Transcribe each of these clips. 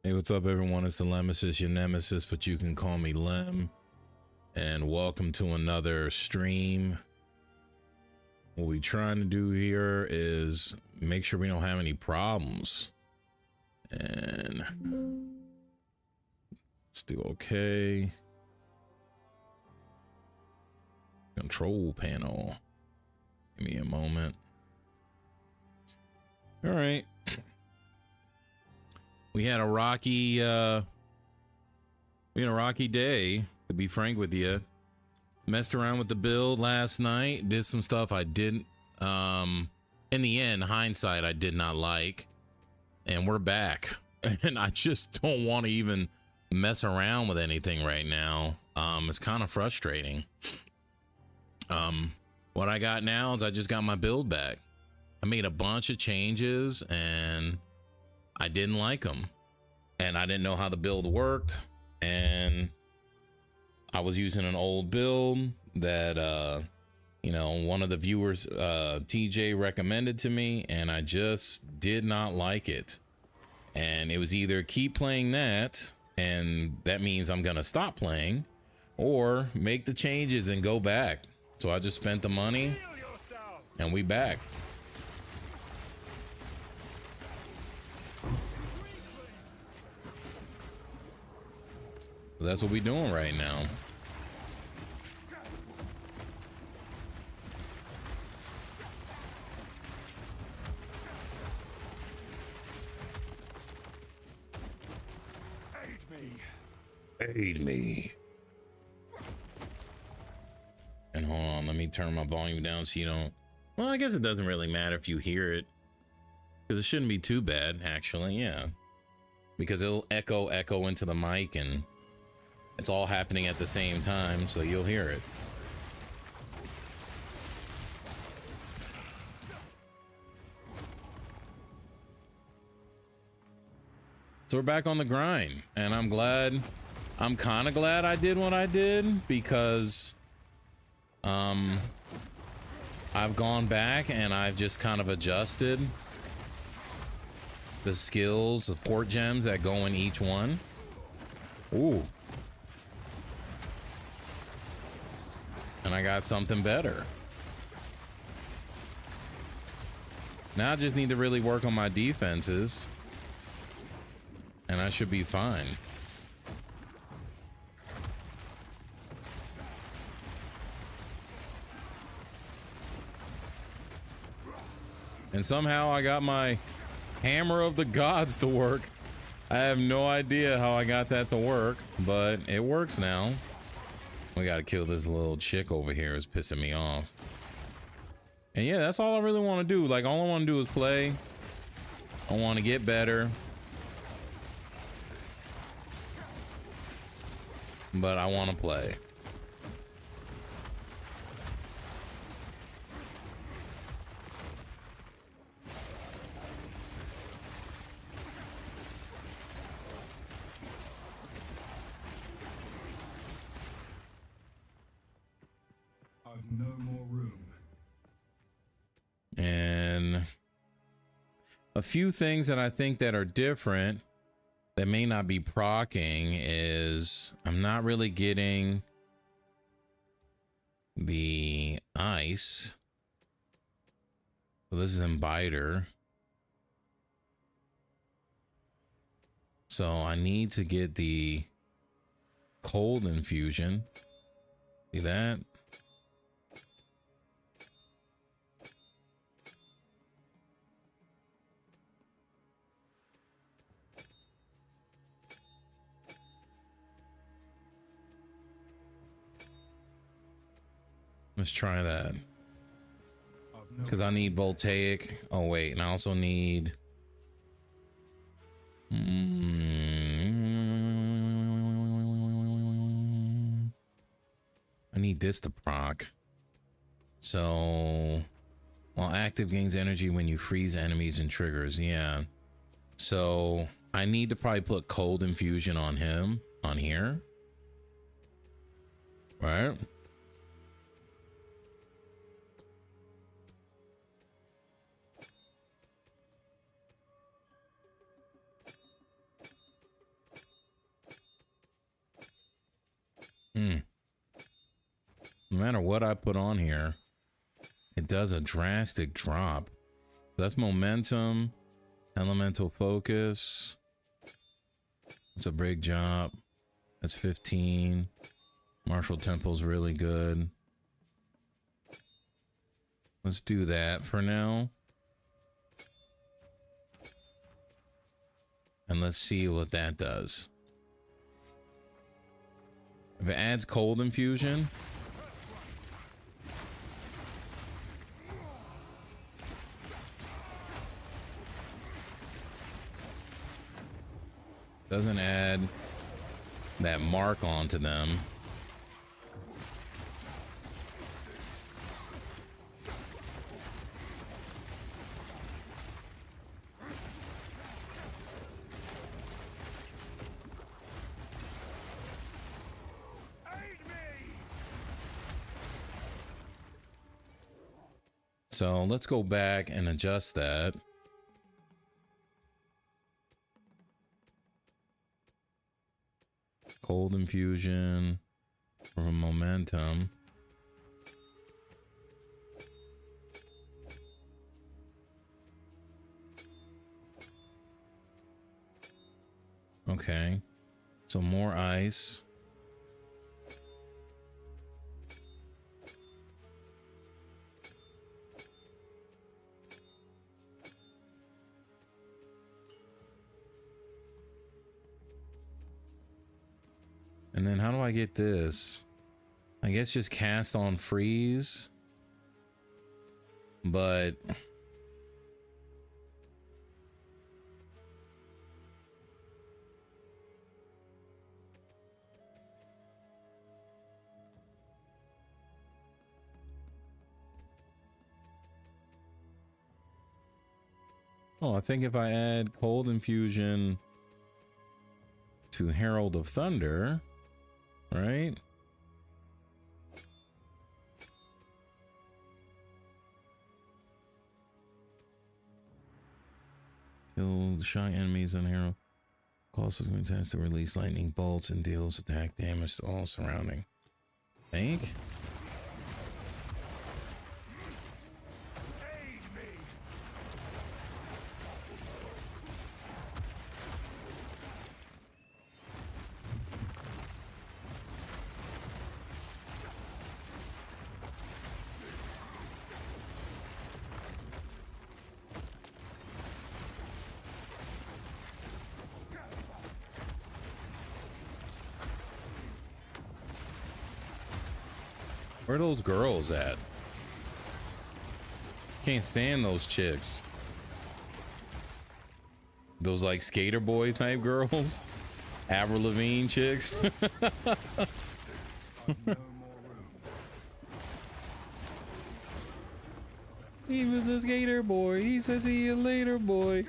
Hey, what's up, everyone? It's the Lemesis, your nemesis, but you can call me Lem. And welcome to another stream. What we're trying to do here is make sure we don't have any problems. And let's do okay. Control panel. Give me a moment. All right. We had a rocky day, to be frank with you. Messed around with the build last night, did some stuff I didn't in the end, hindsight, I did not like. And we're back. And I just don't want to even mess around with anything right now. It's kind of frustrating. What I got now is I just got my build back. I made a bunch of changes and I didn't like them, and I didn't know how the build worked, and I was using an old build that you know, one of the viewers, TJ, recommended to me, and I just did not like it. And it was either keep playing that, and that means I'm gonna stop playing, or make the changes and go back. So I just spent the money and we back. That's what we're doing right now. Aid me. And hold on, let me turn my volume down so you don't. Well, I guess it doesn't really matter if you hear it, because it shouldn't be too bad, actually. Yeah, because it'll echo into the mic, and it's all happening at the same time, so you'll hear it. So we're back on the grind, and I'm glad. I'm kind of glad I did what I did, because I've gone back and I've just kind of adjusted the skills, support gems that go in each one. Ooh. And I got something better. Now I just need to really work on my defenses, and I should be fine. And somehow I got my hammer of the gods to work. I have no idea how I got that to work, but it works now. We gotta kill this little chick over here. It's pissing me off. And yeah, that's all I really want to do. Like, all I want to do is play. I want to get better, but I want to play. No more room. And a few things that I think that are different that may not be proccing is I'm not really getting the ice. So this is Imbiter. So I need to get the cold infusion. See that? Let's try that. Because I need voltaic. Oh, wait. And I also need... I need this to proc. So... While active gains energy when you freeze enemies and triggers. Yeah. So I need to probably put cold infusion on him. On here. Right? no matter what I put on here, it does a drastic drop. That's momentum, elemental focus. It's a big job. That's 15. Martial tempo's really good. Let's do that for now. And let's see what that does. If it adds cold infusion, doesn't add that mark onto them. So let's go back and adjust that. Cold infusion for momentum. Okay. So more ice. And then how do I get this? I guess just cast on freeze. But oh, I think if I add cold infusion to Herald of Thunder, right? Kill the shy enemies on Herald. Causes attempts to release lightning bolts and deals attack damage to all surrounding. Think? Where are those girls at? Can't stand those chicks. Those like skater boy type girls. Avril Lavigne chicks. He was a skater boy. He says he a later boy.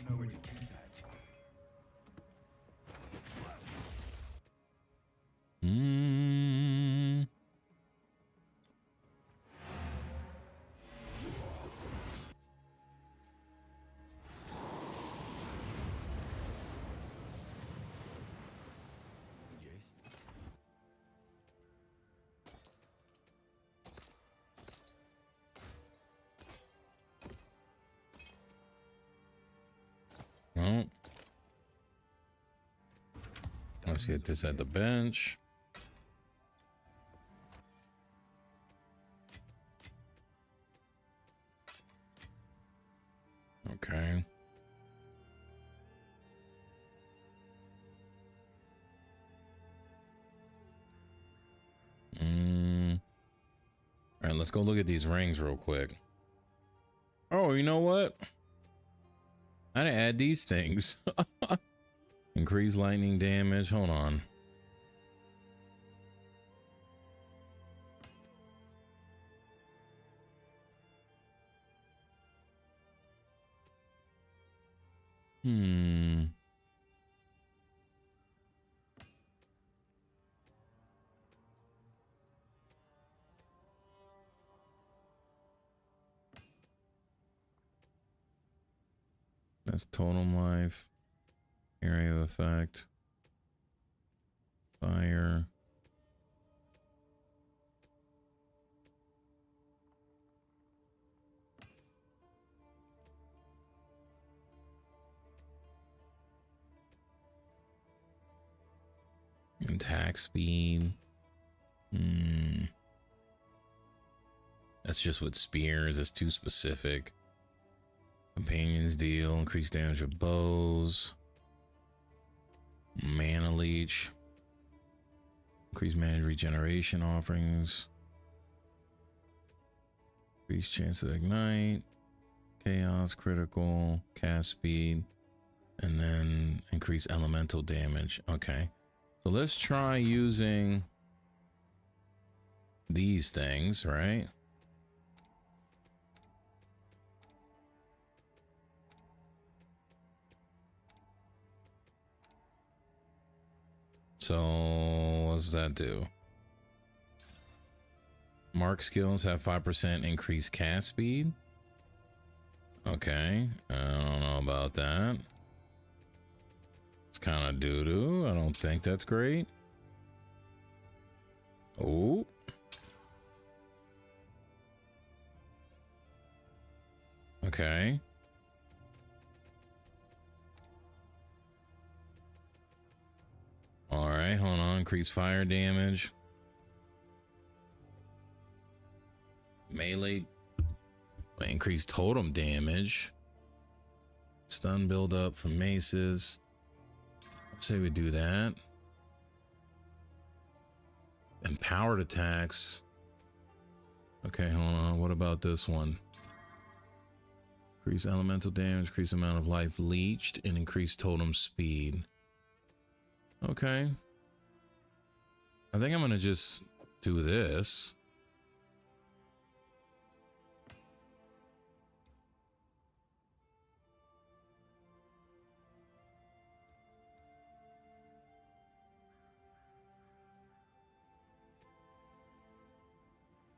Nowhere to keep that. Well, let's get this at the bench. Okay. All right, let's go look at these rings real quick. Oh, you know what? I didn't add these things. Increase lightning damage. Hold on. That's totem life. Area of effect. Fire. Attack speed. That's just with spears. That's too specific. Companions deal. Increased damage of bows. Mana leech. Increased mana regeneration offerings. Increased chance to ignite. Chaos, critical, cast speed. And then increase elemental damage. Okay. So let's try using these things, right? So what does that do? Mark skills have 5% increased cast speed. Okay, I don't know about that. It's kind of doo-doo. I don't think that's great. Oh. Okay. All right, hold on. Increase fire damage. Melee. Increase totem damage. Stun build up from maces. Say we do that. Empowered attacks. Okay, hold on. What about this one? Increase elemental damage, increase amount of life leached, and increase totem speed. Okay. I think I'm gonna just do this.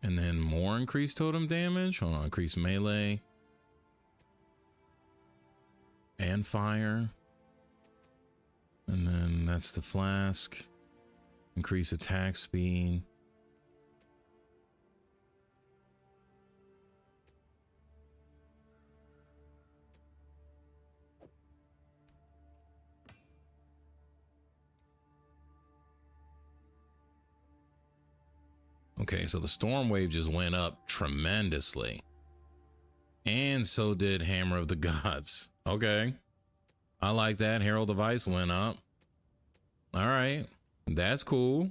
And then more increased totem damage. Hold on, increase melee. And fire. And then that's the flask. Increase attack speed. Okay, so the storm wave just went up tremendously. And so did Hammer of the Gods. Okay. I like that. Herald of Ice went up. All right. That's cool.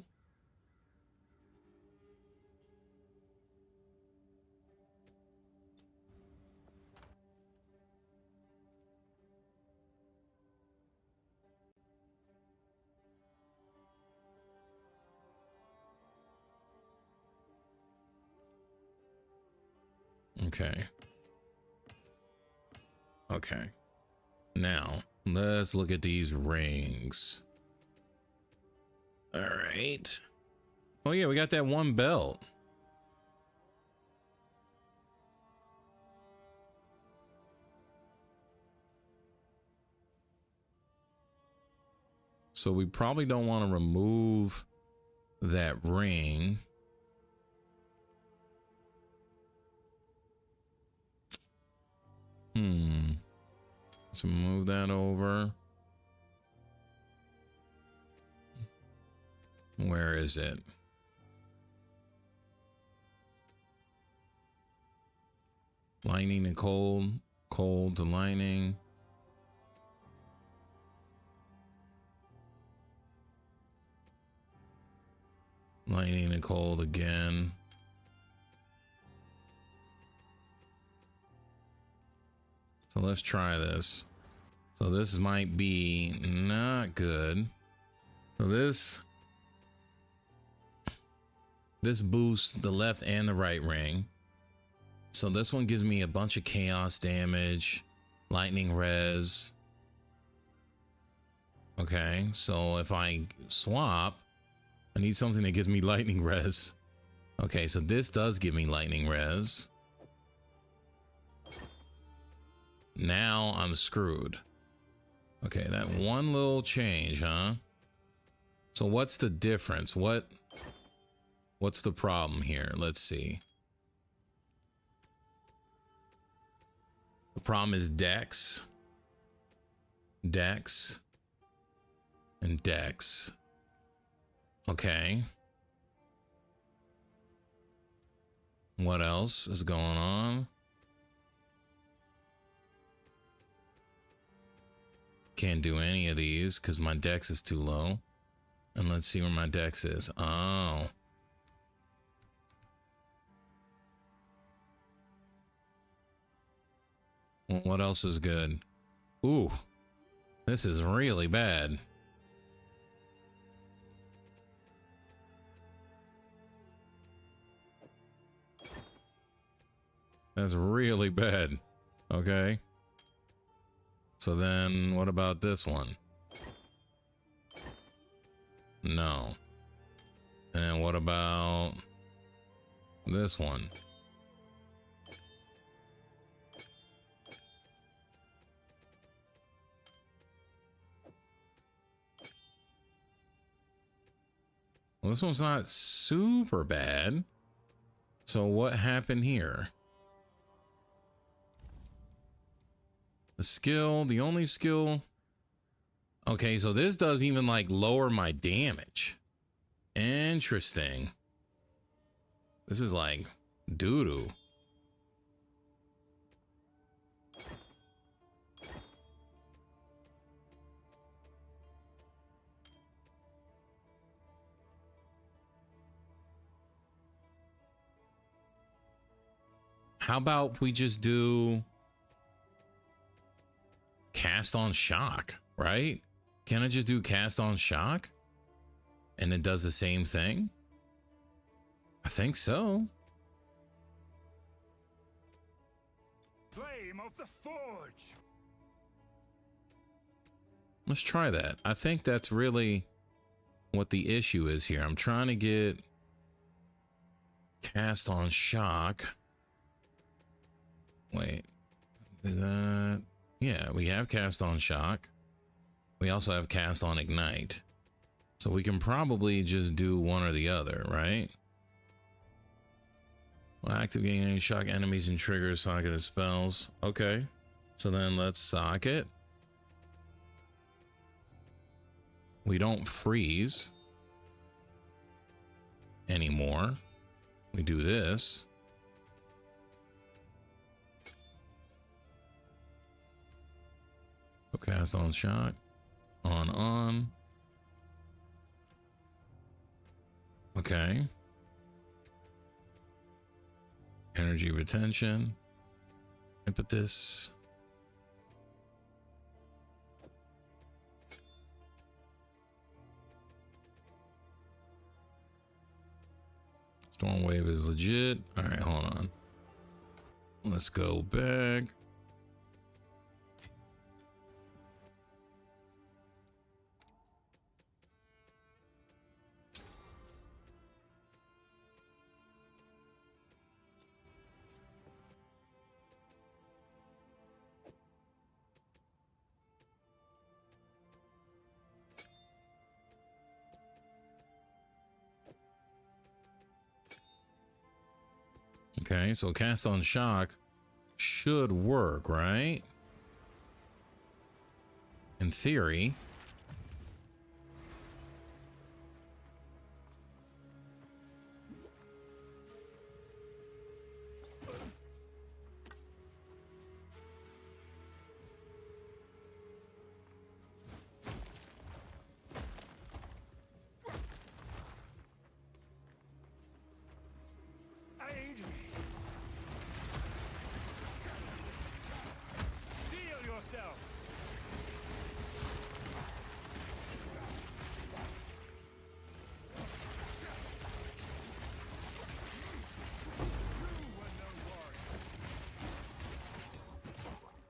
Okay. Okay. Now, let's look at these rings. All right. Oh, yeah, we got that one belt. So we probably don't want to remove that ring. Let's move that over. Where is it? Lightning and cold. Cold to lightning. Lightning and cold again. So let's try this. So this might be not good. So this boosts the left and the right ring. So this one gives me a bunch of chaos damage, lightning res. Okay, so if I swap, I need something that gives me lightning res. Okay, so this does give me lightning res. Now I'm screwed. Okay, that one little change, huh? So what's the difference? What's the problem here? Let's see. The problem is Dex, Dex, and Dex. Okay. What else is going on? Can't do any of these because my Dex is too low. And let's see where my Dex is. Oh. Well, what else is good? Ooh. This is really bad. That's really bad. Okay. So then what about this one? No. And what about this one? Well, this one's not super bad. So what happened here? The skill, the only skill. Okay, so this does even like lower my damage. Interesting. This is like doo-doo. How about we just do cast on shock, right? Can I just do cast on shock? And it does the same thing? I think so. Flame of the forge. Let's try that. I think that's really what the issue is here. I'm trying to get cast on shock. Wait, is that? Yeah, we have cast on shock. We also have cast on ignite. So we can probably just do one or the other, right? Well, activate any shock enemies and trigger socket of spells. Okay, so then let's socket. We don't freeze anymore. We do this. So cast on shock. On. Okay. Energy retention. Impetus. Storm wave is legit. All right, hold on. Let's go back. Okay, so cast on shock should work, right? In theory.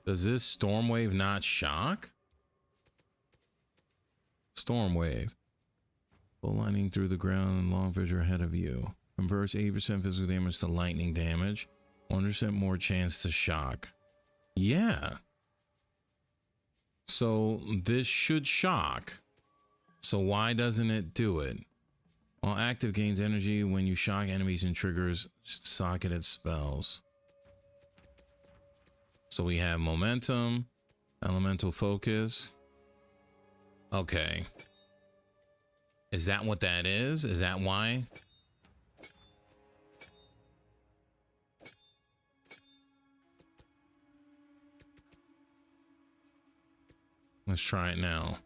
Does this storm wave not shock? Storm wave. Full lightning through the ground and long fissure ahead of you. Converts 80% physical damage to lightning damage. 1% more chance to shock. Yeah. So this should shock. So why doesn't it do it? While active gains energy when you shock enemies and triggers socketed spells. So we have momentum, elemental focus. Okay. Is that what that is? Is that why? Let's try it now.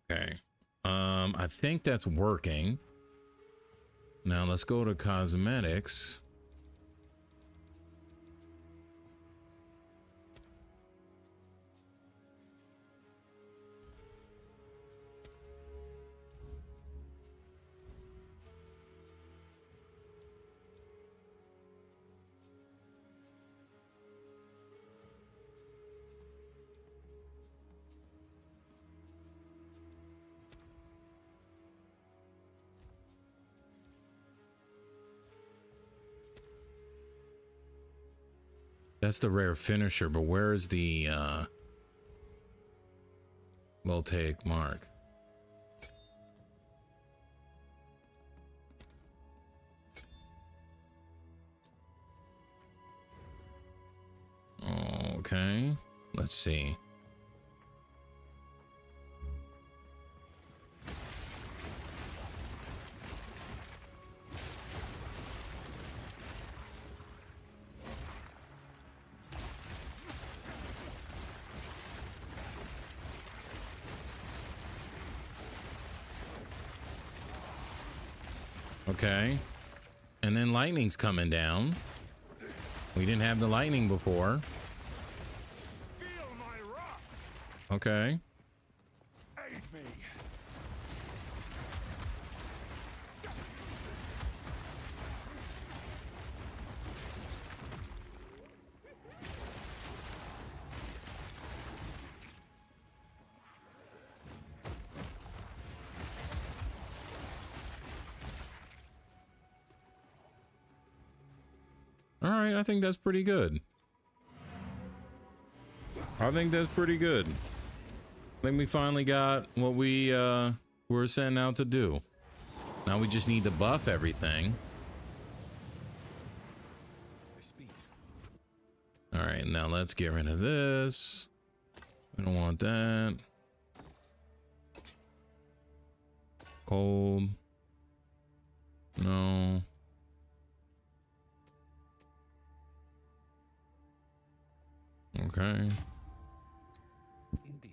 Okay. I think that's working. Now let's go to cosmetics. That's the rare finisher, but where is the voltaic mark? Okay, let's see. Okay, and then lightning's coming down. We didn't have the lightning before. Feel my wrath. Okay. Aid me. All right, I think that's pretty good. I think that's pretty good. I think we finally got what we were sent out to do. Now we just need to buff everything. All right, now let's get rid of this. We don't want that. Cold. No. Okay. Indeed.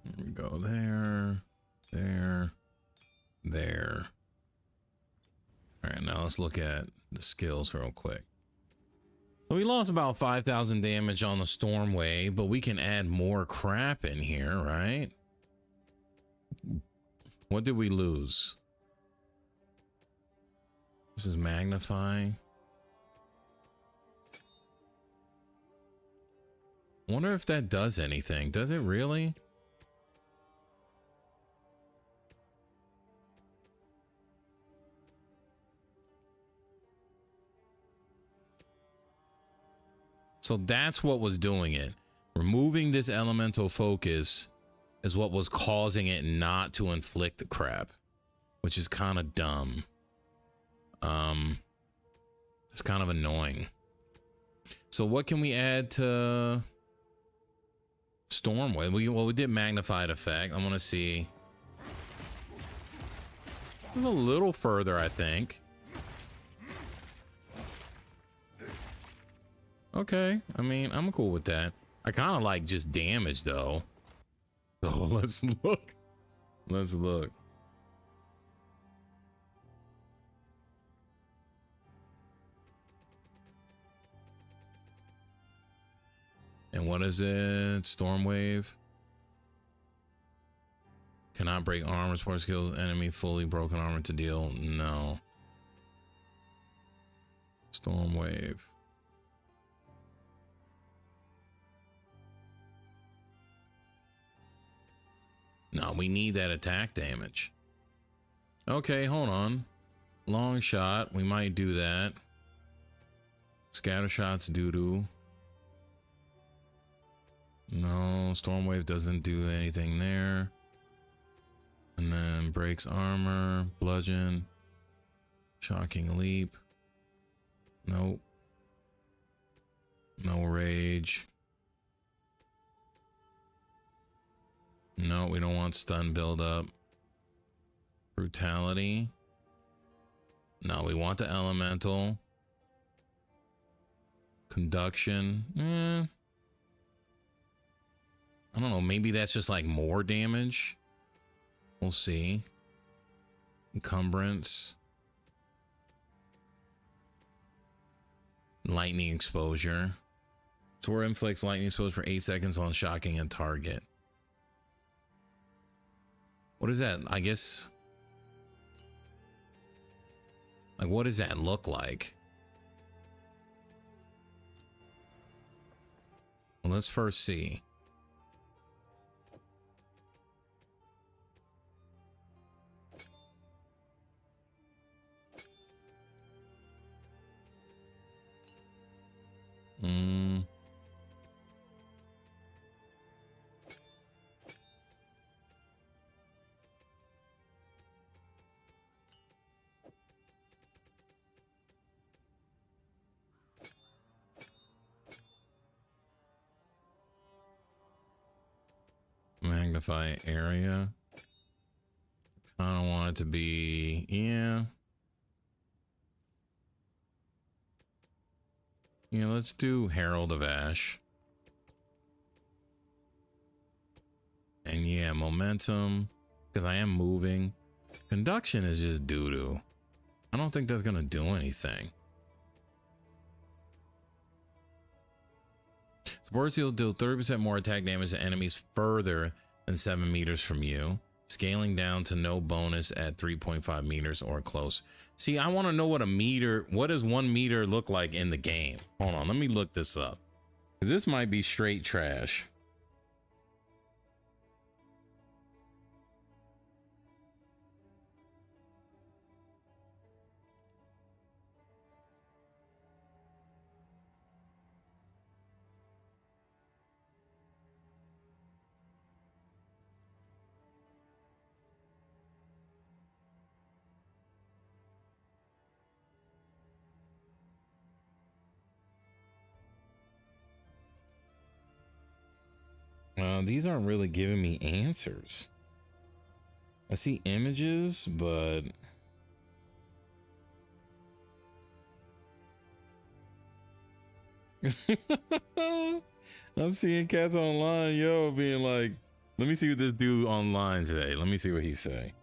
There we go. There. There. All right, now let's look at the skills real quick. So we lost about 5,000 damage on the storm wave, but we can add more crap in here, right? What did we lose? This is magnifying. Wonder if that does anything. Does it really? So that's what was doing it. Removing this elemental focus is what was causing it not to inflict the crap, which is kind of dumb. It's kind of annoying. So what can we add to storm wave? We did magnified effect. I want to see. This is a little further, I think. Okay, I mean, I'm cool with that. I kind of like just damage though. So let's look. Let's look. And what is it? Storm wave. Cannot break armor. Support skills. Enemy fully broken armor to deal. No. Storm wave. No, we need that attack damage. Okay, hold on. Long shot. We might do that. Scatter shots doo-doo. No, storm wave doesn't do anything there. And then breaks armor, bludgeon, shocking leap. Nope. No rage. No, we don't want stun buildup. Brutality. No, we want the elemental. Conduction. I don't know. Maybe that's just like more damage. We'll see. Encumbrance. Lightning exposure. Sword inflicts lightning exposure for 8 seconds on shocking a target. What is that? I guess. Like, what does that look like? Well, let's first see. Magnify area. I don't want it to be, yeah. Yeah, let's do Herald of Ash. And yeah, momentum, because I am moving. Conduction is just doo-doo. I don't think that's gonna do anything. Support seal deal 30% more attack damage to enemies further than 7 meters from you, scaling down to no bonus at 3.5 meters or close. See, I want to know what does 1 meter look like in the game? Hold on, let me look this up, because this might be straight trash. These aren't really giving me answers. I see images, but I'm seeing cats online, yo, being like, let me see what this dude online today. Let me see what he say.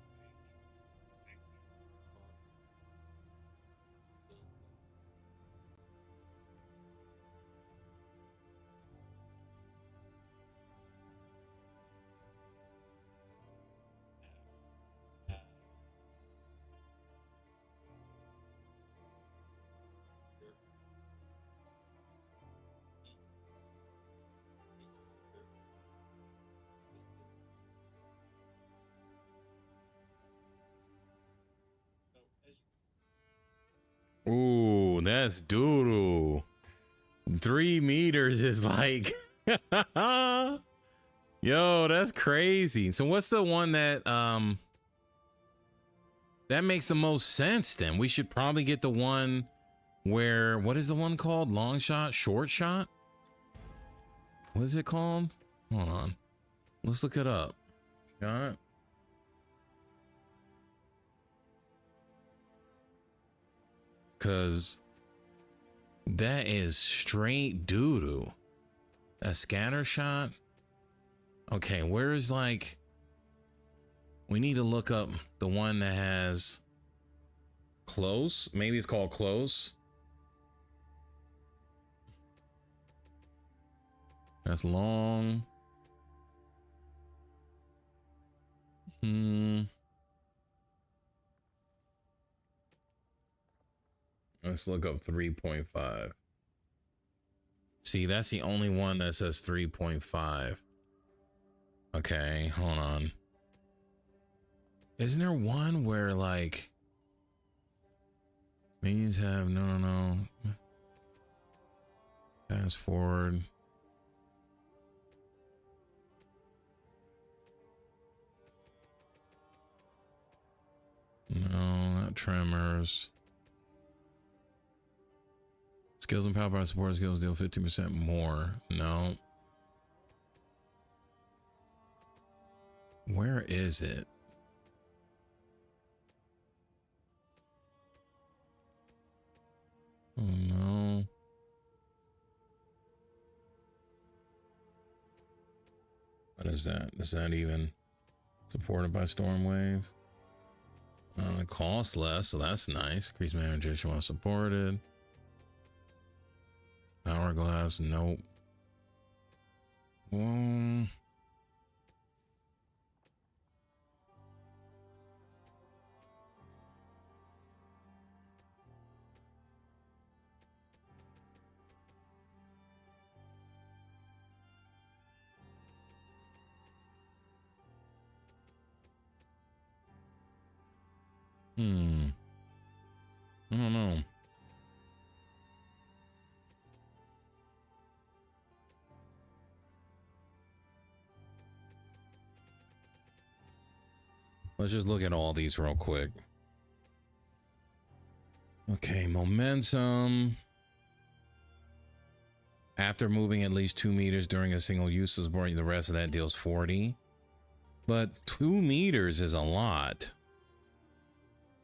Ooh, that's doodle. 3 meters is like, yo, that's crazy. So what's the one that that makes the most sense? Then we should probably get the one where, what is the one called? Long shot, short shot? What is it called? Hold on, let's look it up. Shot. Because That is straight doo-doo. A scatter shot? Okay, where's like... We need to look up the one that has... Close? Maybe it's called close. That's long. Let's look up 3.5. See, that's the only one that says 3.5. Okay, hold on. Isn't there one where like minions have no. Fast forward. No, not tremors. Skills and power by support skills deal 50% more. No. Where is it? Oh no. What is that? Is that even supported by Stormwave? It costs less, so that's nice. Increase damage while supported. Hourglass, nope. I don't know. Let's just look at all these real quick. Okay, momentum. After moving at least 2 meters during a single use, the rest of that deals 40. But 2 meters is a lot.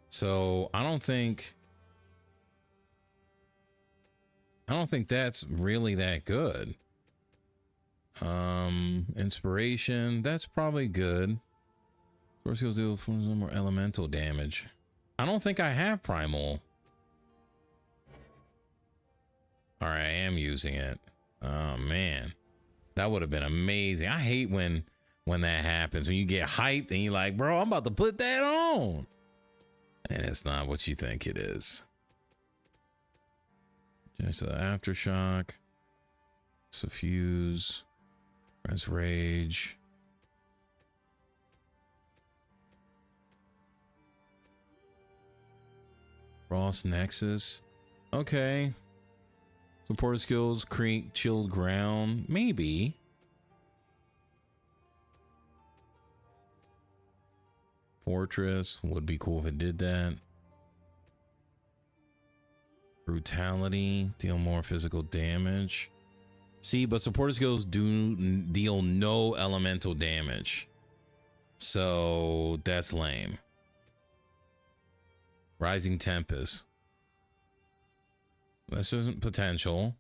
So I don't think that's really that good. Inspiration, that's probably good. Force skills deal some more elemental damage. I don't think I have primal. All right, I am using it. Oh man, that would have been amazing. I hate when that happens, when you get hyped and you're like, bro, I'm about to put that on, and it's not what you think it is. Just an aftershock, suffuse, press rage. Frost Nexus. Okay. Support skills, creek, chilled ground. Maybe. Fortress would be cool if it did that. Brutality, deal more physical damage. See, but support skills do deal no elemental damage. So that's lame. Rising Tempest. This isn't potential.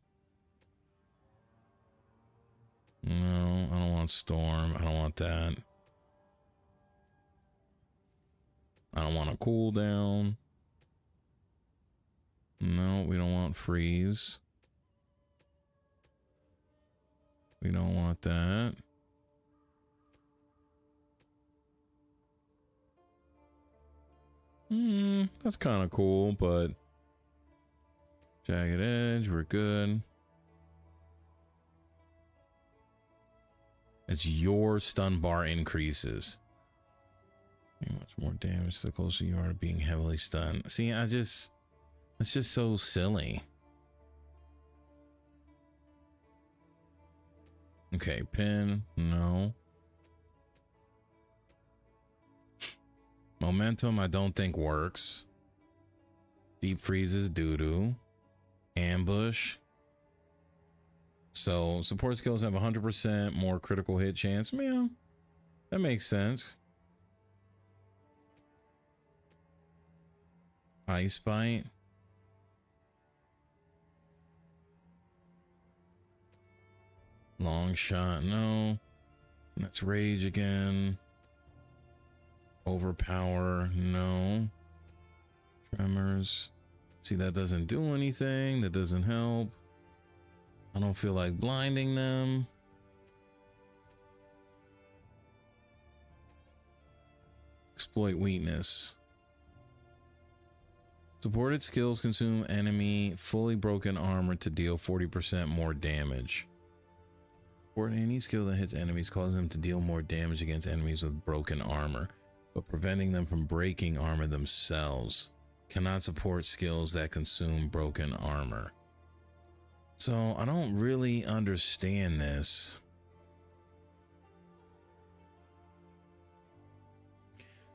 No, I don't want Storm. I don't want that. I don't want a cooldown. No, we don't want Freeze. We don't want that. That's kind of cool, but Jagged Edge, we're good. It's your stun bar increases. Much more damage the closer you are to being heavily stunned. See, it's just so silly. Okay, pin, no. Momentum, I don't think works. Deep freeze is doo-doo. Ambush. So support skills have 100% more critical hit chance. Yeah, that makes sense. Ice Bite. Long shot, no. That's rage again. Overpower, no. Tremors. See, that doesn't do anything. That doesn't help. I don't feel like blinding them. Exploit weakness. Supported skills consume enemy fully broken armor to deal 40% more damage. Support any skill that hits enemies causes them to deal more damage against enemies with broken armor, but preventing them from breaking armor themselves. Cannot support skills that consume broken armor. So I don't really understand this.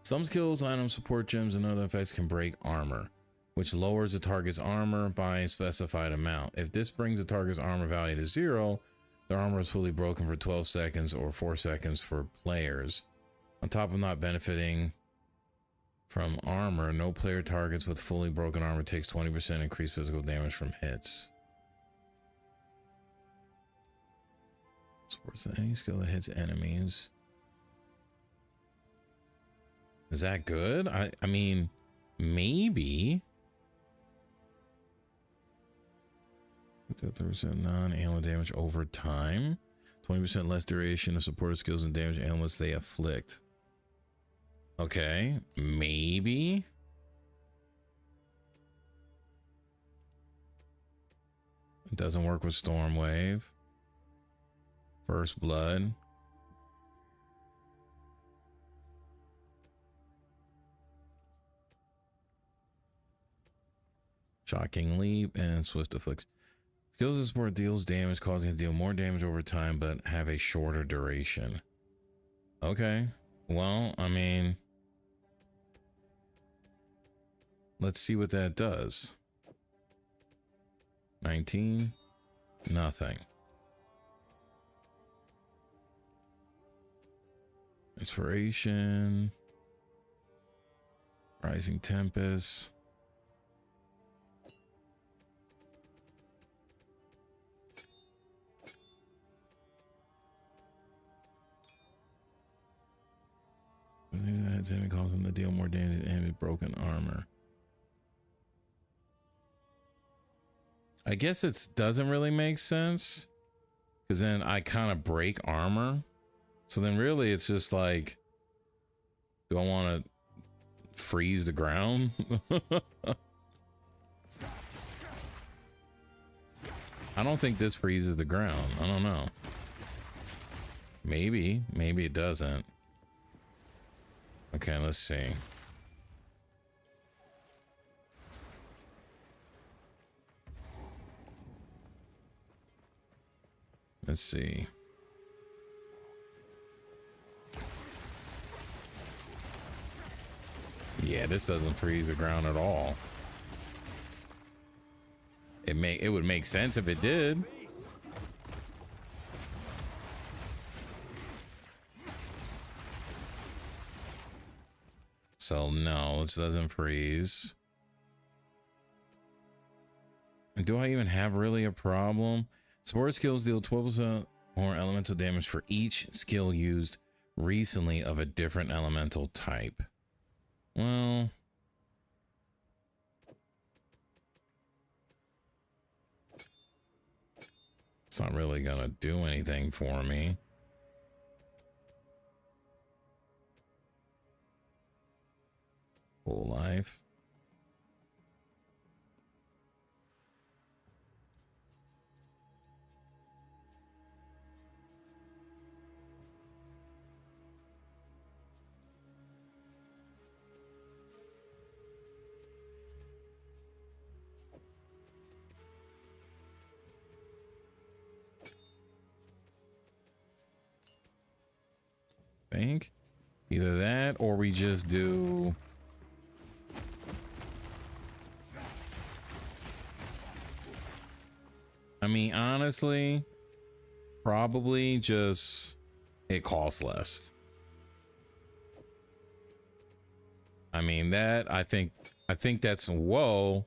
Some skills, items, support gems, and other effects can break armor, which lowers the target's armor by a specified amount. If this brings the target's armor value to 0, their armor is fully broken for 12 seconds or 4 seconds for players. On top of not benefiting from armor, no player targets with fully broken armor takes 20% increased physical damage from hits. Supports any skill that hits enemies. Is that good? I mean, maybe. 30% non-animal damage over time. 20% less duration of supported skills and damage animals they afflict. Okay, maybe. It doesn't work with Storm Wave. First Blood. Shocking Leap and Swift Affliction. Skills and support deals damage, causing it to deal more damage over time, but have a shorter duration. Okay. Well, I mean, let's see what that does. 19. Nothing. Inspiration. Rising Tempest. Enemy calls them to deal more damage and broken armor. I guess it doesn't really make sense because then I kind of break armor. So then really it's just like, do I want to freeze the ground? I don't think this freezes the ground. I don't know. Maybe it doesn't. Okay, let's see. Let's see. Yeah, this doesn't freeze the ground at all. It would make sense if it did. So no, this doesn't freeze. And do I even have really a problem? Support skills deal 12% more elemental damage for each skill used recently of a different elemental type. Well, it's not really gonna do anything for me. Full life. Think either that or we just do I mean, honestly, probably just it costs less. I mean, that I think that's whoa.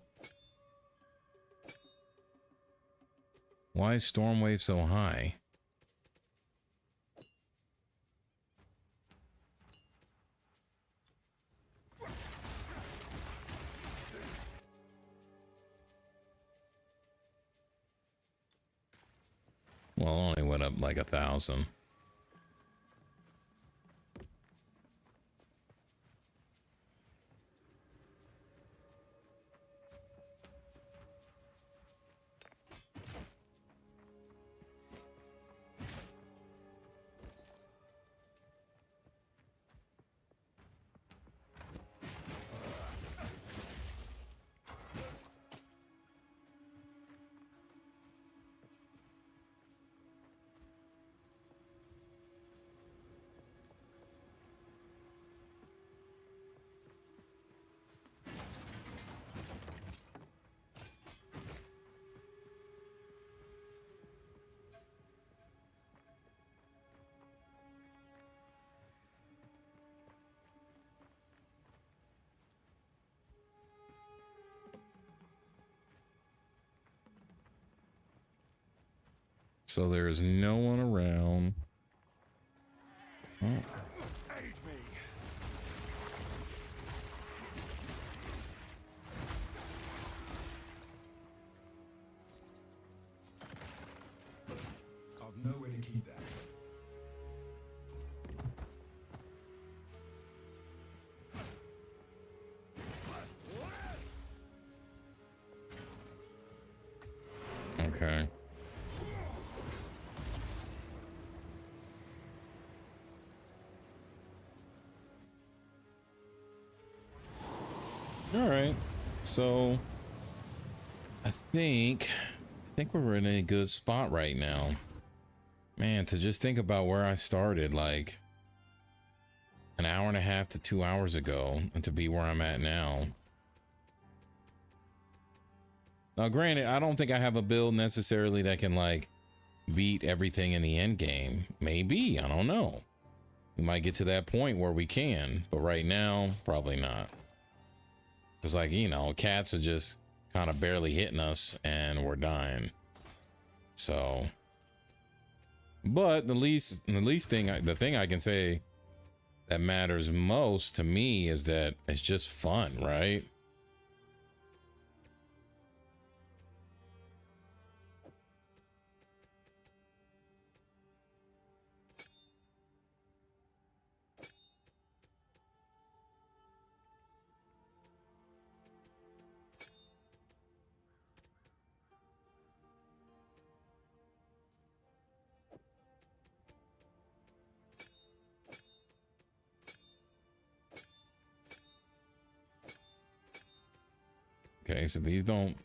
Why is Storm Wave so high? Well, it only went up like 1,000. So there's no one around. Oh. Aid me. I've nowhere to keep that. Okay. All right. So I think we're in a good spot right now. Man, to just think about where I started like an hour and a half to 2 hours ago and to be where I'm at now. Now, granted, I don't think I have a build necessarily that can like beat everything in the end game. Maybe, I don't know. We might get to that point where we can, but right now, probably not. It's like, you know, cats are just kind of barely hitting us and we're dying. So, but the thing I can say that matters most to me is that it's just fun, right? Okay, so these don't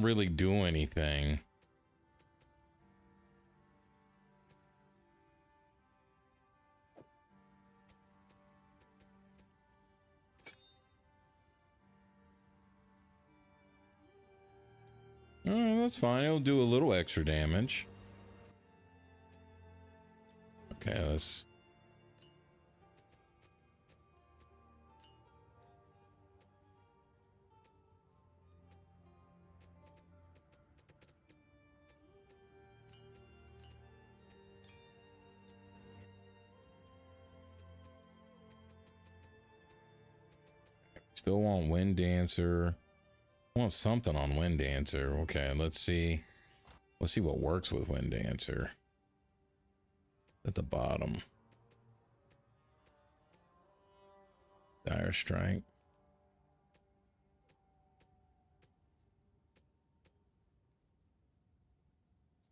really do anything. All right, that's fine. It'll do a little extra damage. Okay, let's. Still want Wind Dancer. Want something on Wind Dancer. Okay, let's see. Let's see what works with Wind Dancer. At the bottom. Dire Strike.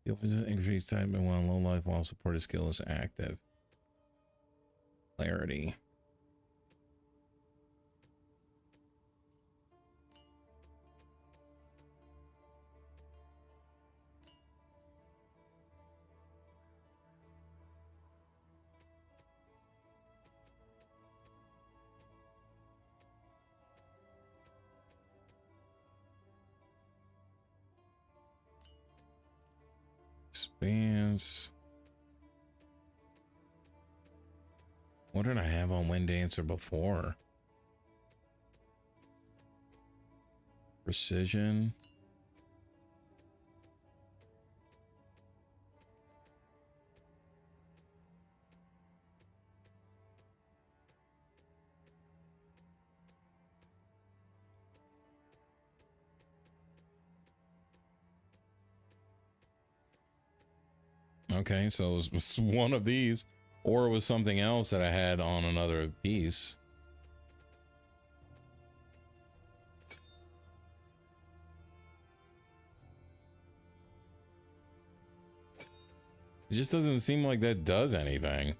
You'll increase time while low life while supported skill is active. Clarity. Expanse. What did I have on Wind Dancer before? Precision. Okay, so it was one of these, or it was something else that I had on another piece. It just doesn't seem like that does anything.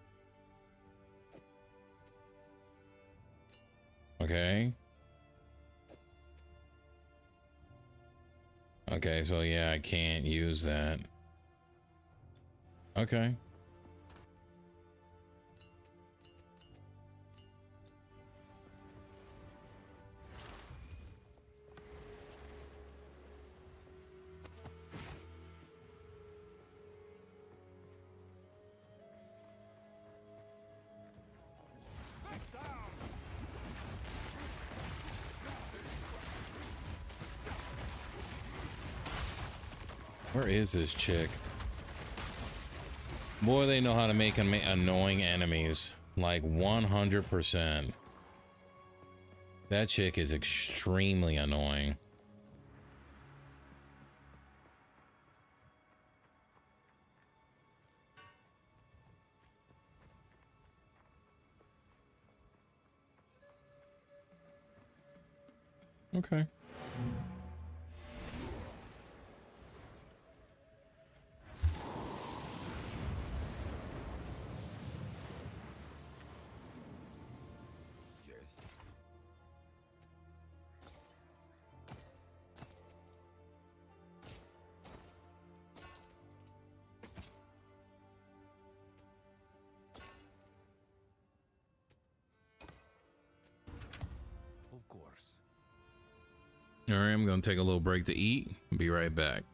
Okay. Okay, so yeah, I can't use that. Okay. Where is this chick? Boy, they know how to make annoying enemies. Like 100%. That chick is extremely annoying. Okay. Of course. All right, I'm going to take a little break to eat. Be right back.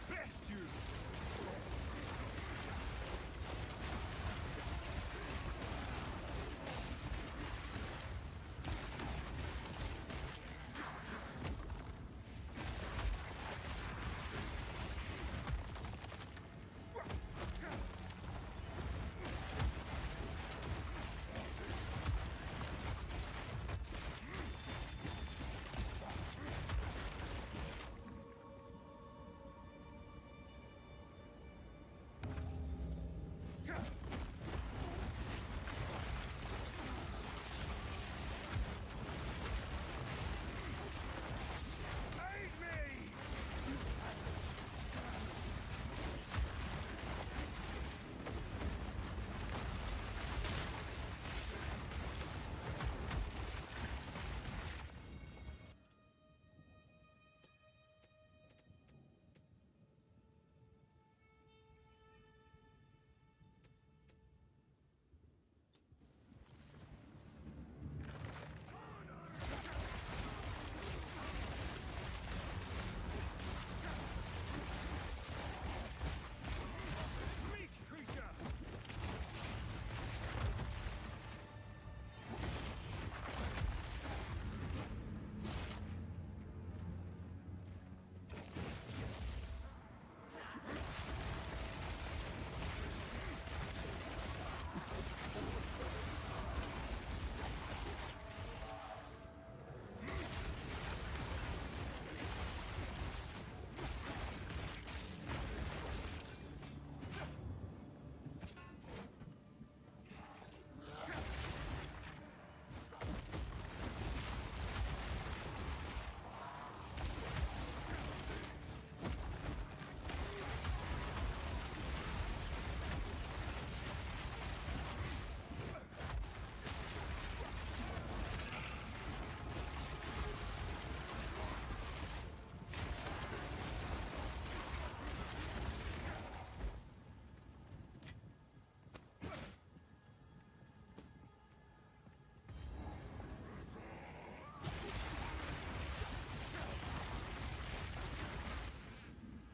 best you! Aid me! Meat creature!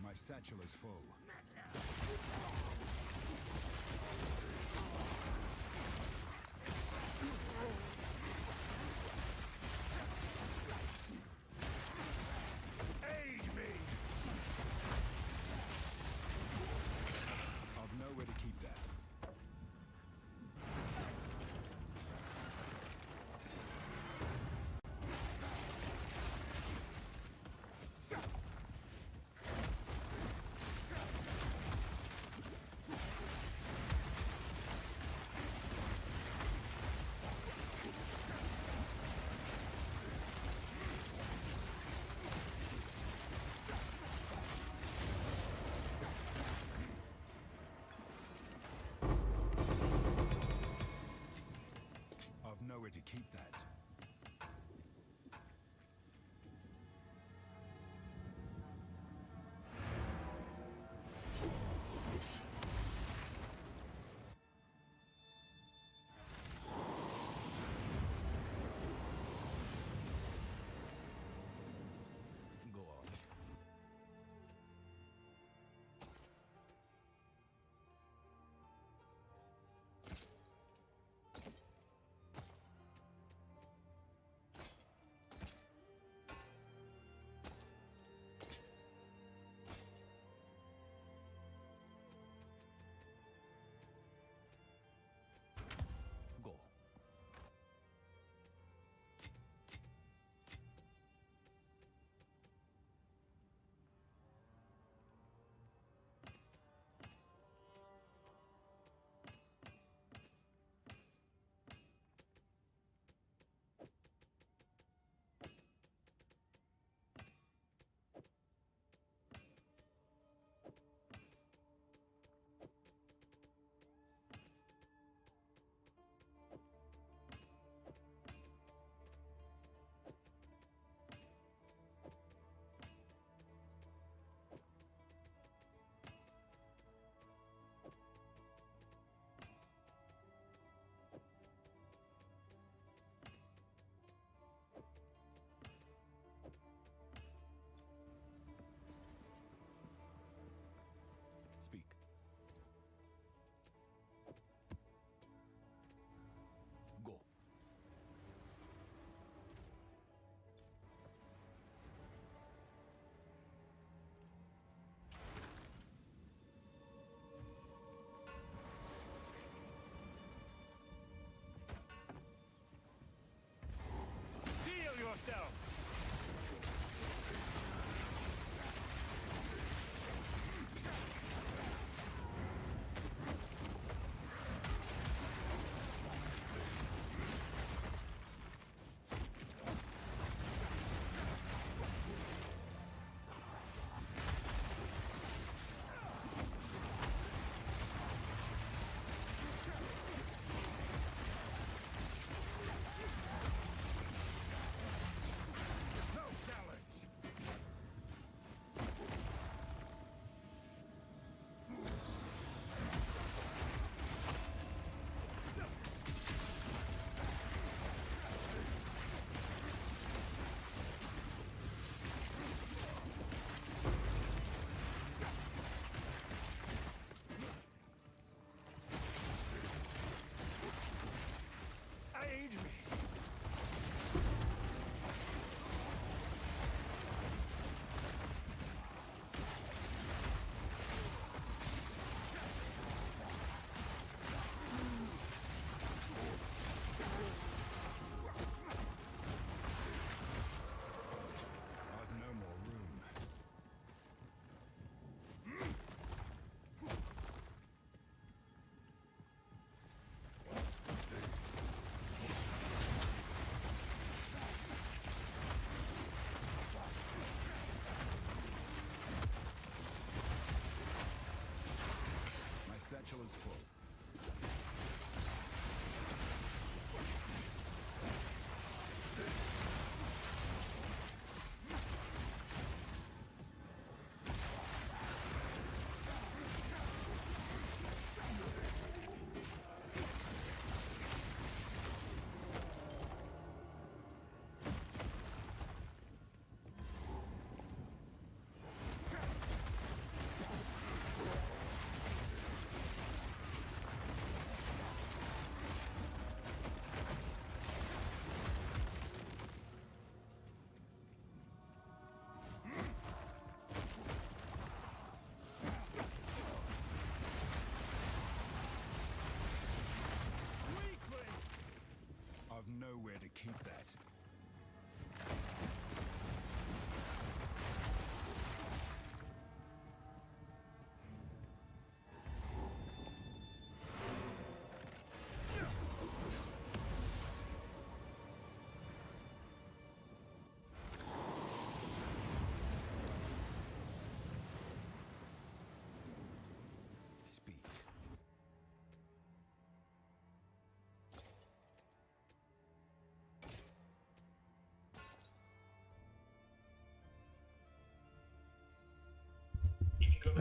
My satchel is full. Aid me! I've nowhere to keep that.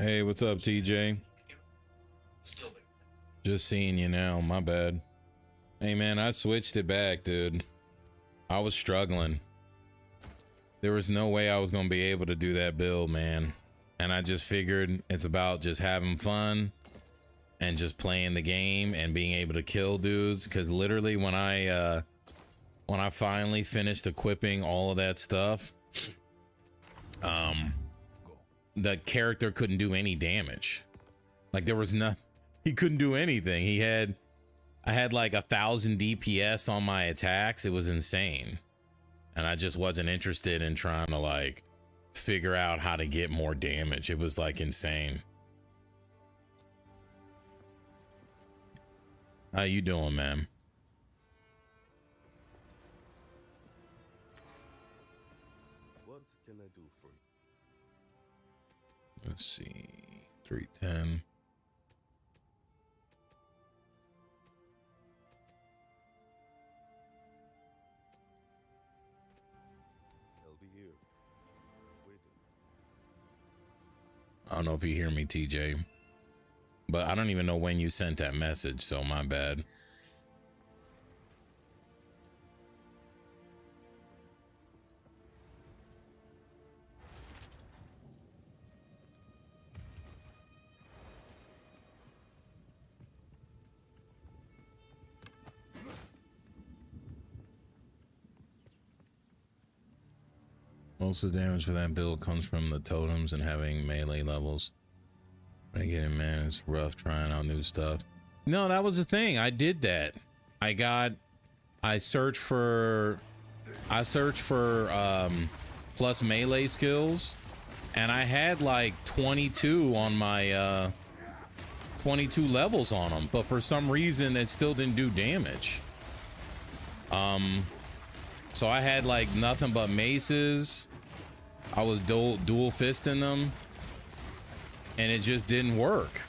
Hey, what's up, TJ? Just seeing you now, my bad. Hey man, I switched it back, dude. I was struggling. There was no way I was gonna be able to do that build, man. And I just figured it's about just having fun and just playing the game and being able to kill dudes. Cause literally when I finally finished equipping all of that stuff, the character couldn't do any damage. Like there was no, he couldn't do anything. I had like 1,000 DPS on my attacks. It was insane. And I just wasn't interested in trying to like figure out how to get more damage. It was like insane. How you doing, man? What can I do for you? Let's see. 310. I'll be here, waiting. I don't know if you hear me, TJ, but I don't even know when you sent that message, so my bad. Most of the damage for that build comes from the totems and having melee levels. When I get in, man, it's rough trying out new stuff. No, that was the thing. I did that. I searched for plus melee skills, and I had like 22 on my 22 levels on them, but for some reason it still didn't do damage. So I had like nothing but maces. I was dual fisting them, and it just didn't work.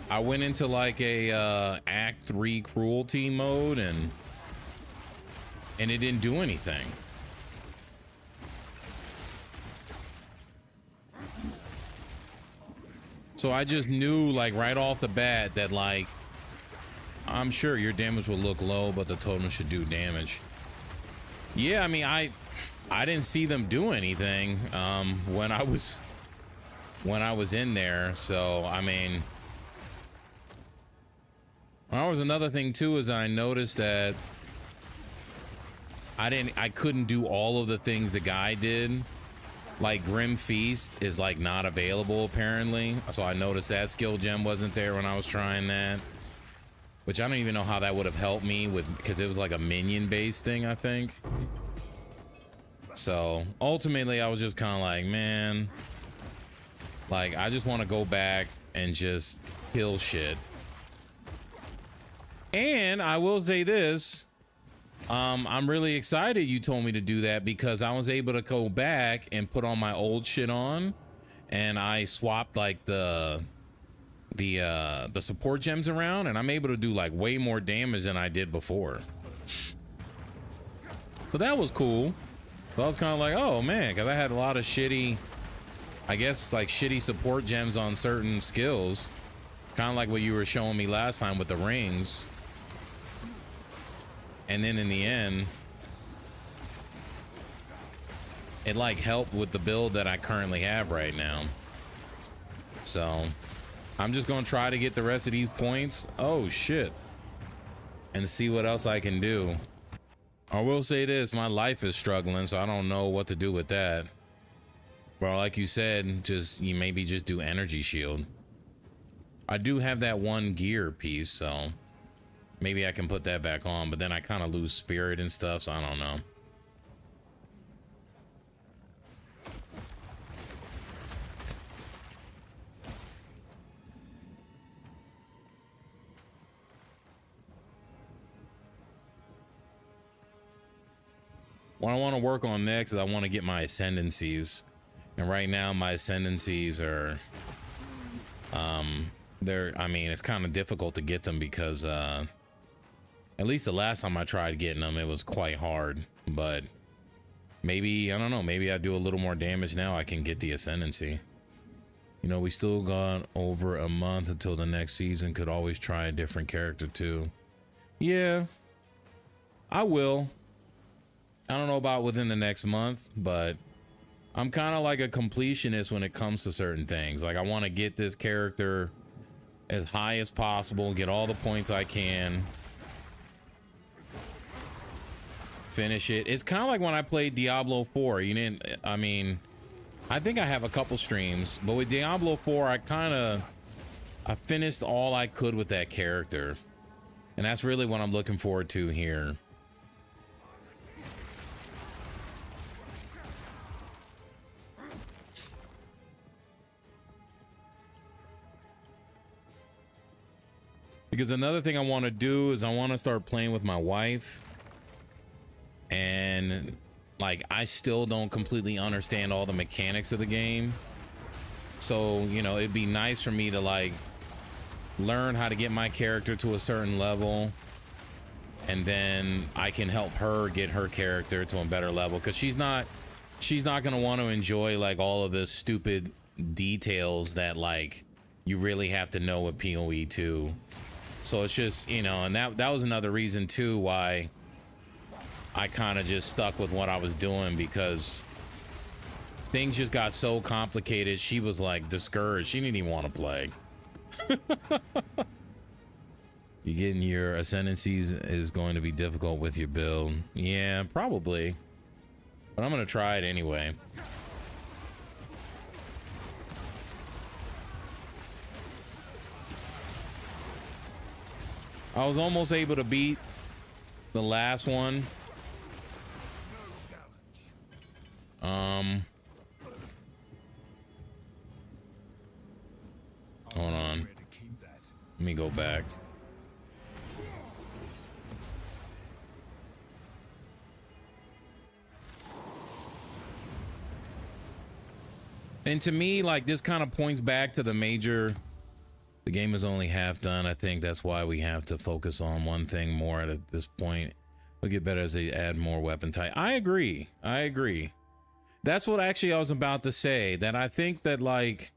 I went into like a Act 3 cruelty mode, and it didn't do anything. So I just knew like right off the bat that like, I'm sure your damage will look low, but the totem should do damage. Yeah, I mean, I didn't see them do anything when I was in there. So I mean, that was another thing too, is I noticed that I couldn't do all of the things the guy did. Like Grim Feast is like not available apparently, so I noticed that skill gem wasn't there when I was trying that, which I don't even know how that would have helped me with, because it was like a minion based thing, I think. So ultimately I was just kind of like, man, like I just want to go back and just kill shit. And I will say this, I'm really excited you told me to do that, because I was able to go back and put all my old shit on, and I swapped like the support gems around, and I'm able to do like way more damage than I did before. So that was cool. So I was kind of like, oh man, because I had a lot of shitty, I guess like shitty support gems on certain skills, kind of like what you were showing me last time with the rings. And then in the end, it like helped with the build that I currently have right now. So I'm just gonna try to get the rest of these points, oh shit, and see what else I can do. I will say this, my life is struggling, so I don't know what to do with that. Bro, like you said, you maybe just do energy shield. I do have that one gear piece, so maybe I can put that back on, but then I kind of lose spirit and stuff, so I don't know. What I want to work on next is I want to get my ascendancies. And right now my ascendancies are, I mean, it's kind of difficult to get them because, at least the last time I tried getting them, it was quite hard, but maybe, I don't know, maybe I do a little more damage now, I can get the ascendancy. You know, we still got over a month until the next season. Could always try a different character too. Yeah, I will. I don't know about within the next month, but I'm kind of like a completionist when it comes to certain things. Like I want to get this character as high as possible, get all the points I can, finish it. It's kind of like when I played Diablo 4. You didn't, I mean, I think I have a couple streams, but with Diablo 4, I finished all I could with that character. And that's really what I'm looking forward to here. Because another thing I want to do is I want to start playing with my wife. And like, I still don't completely understand all the mechanics of the game. So, you know, it'd be nice for me to like learn how to get my character to a certain level. And then I can help her get her character to a better level. Because she's not going to want to enjoy like all of the stupid details that like you really have to know with PoE 2. So it's just, you know, and that was another reason too why I kind of just stuck with what I was doing, because things just got so complicated. She was like discouraged. She didn't even want to play. You getting your ascendancies is going to be difficult with your build. Yeah, probably. But I'm going to try it anyway. I was almost able to beat the last one. Hold on. Let me go back. And to me, like, this kind of points back to the game is only half done. I think that's why we have to focus on one thing more at this point. We'll get better as they add more weapon type. I agree. That's what actually I was about to say, that I think that like,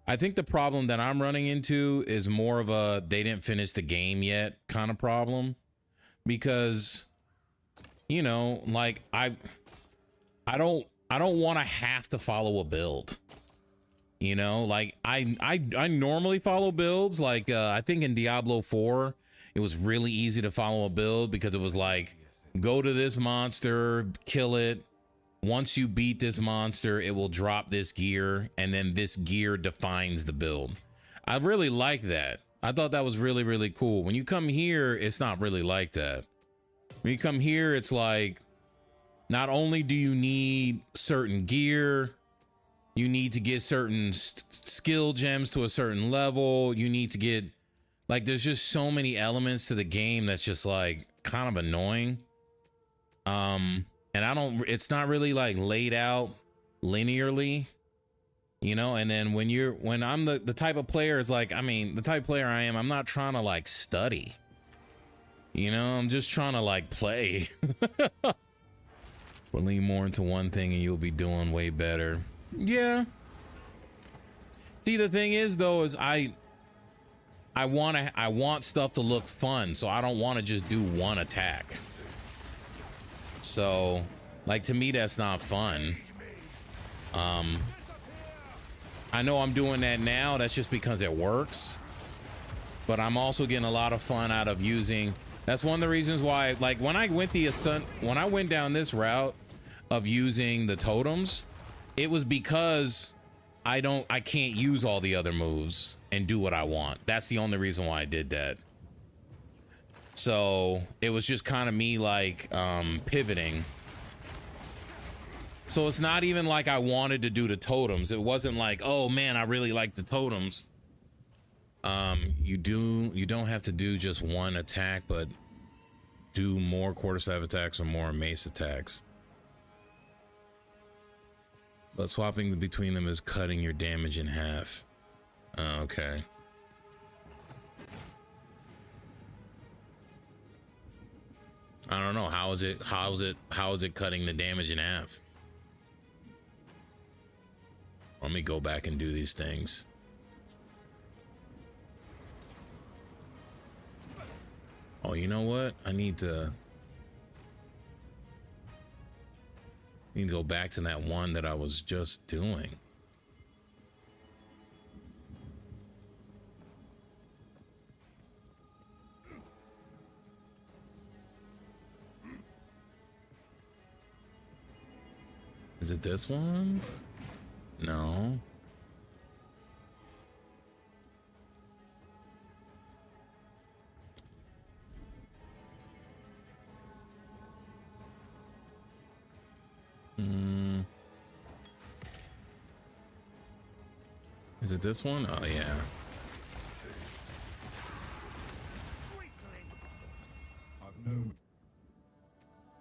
I think the problem that I'm running into is more of a they didn't finish the game yet kind of problem, because, you know, like I don't want to have to follow a build. You know, like I normally follow builds. Like I think in Diablo 4, it was really easy to follow a build because it was like, go to this monster, kill it. Once you beat this monster, it will drop this gear, and then this gear defines the build. I really like that. I thought that was really, really cool. When you come here, it's not really like that. When you come here, it's like, not only do you need certain gear, you need to get certain skill gems to a certain level. You need to get, like, there's just so many elements to the game that's just like kind of annoying. And it's not really like laid out linearly, you know. And then when I'm the type of player is like, I mean, the type of player I am, I'm not trying to like study, you know, I'm just trying to like play. We'll lean more into one thing and you'll be doing way better. Yeah. See, the thing is though, is I want stuff to look fun, so I don't want to just do one attack. So, like, to me, that's not fun. I know I'm doing that now. That's just because it works. But I'm also getting a lot of fun out of using. That's one of the reasons why, like, when I went down this route of using the totems, it was because I can't use all the other moves and do what I want. That's the only reason why I did that. So it was just kind of me like pivoting. So it's not even like I wanted to do the totems. It wasn't like, oh man, I really like the totems. You don't have to do just one attack, but do more quarterstaff attacks or more mace attacks. But swapping between them is cutting your damage in half. Okay. I don't know. How is it cutting the damage in half? Let me go back and do these things. Oh, you know what? I need to go back to that one that I was just doing. Is it this one? No. Is it this one? Oh, yeah. I've no.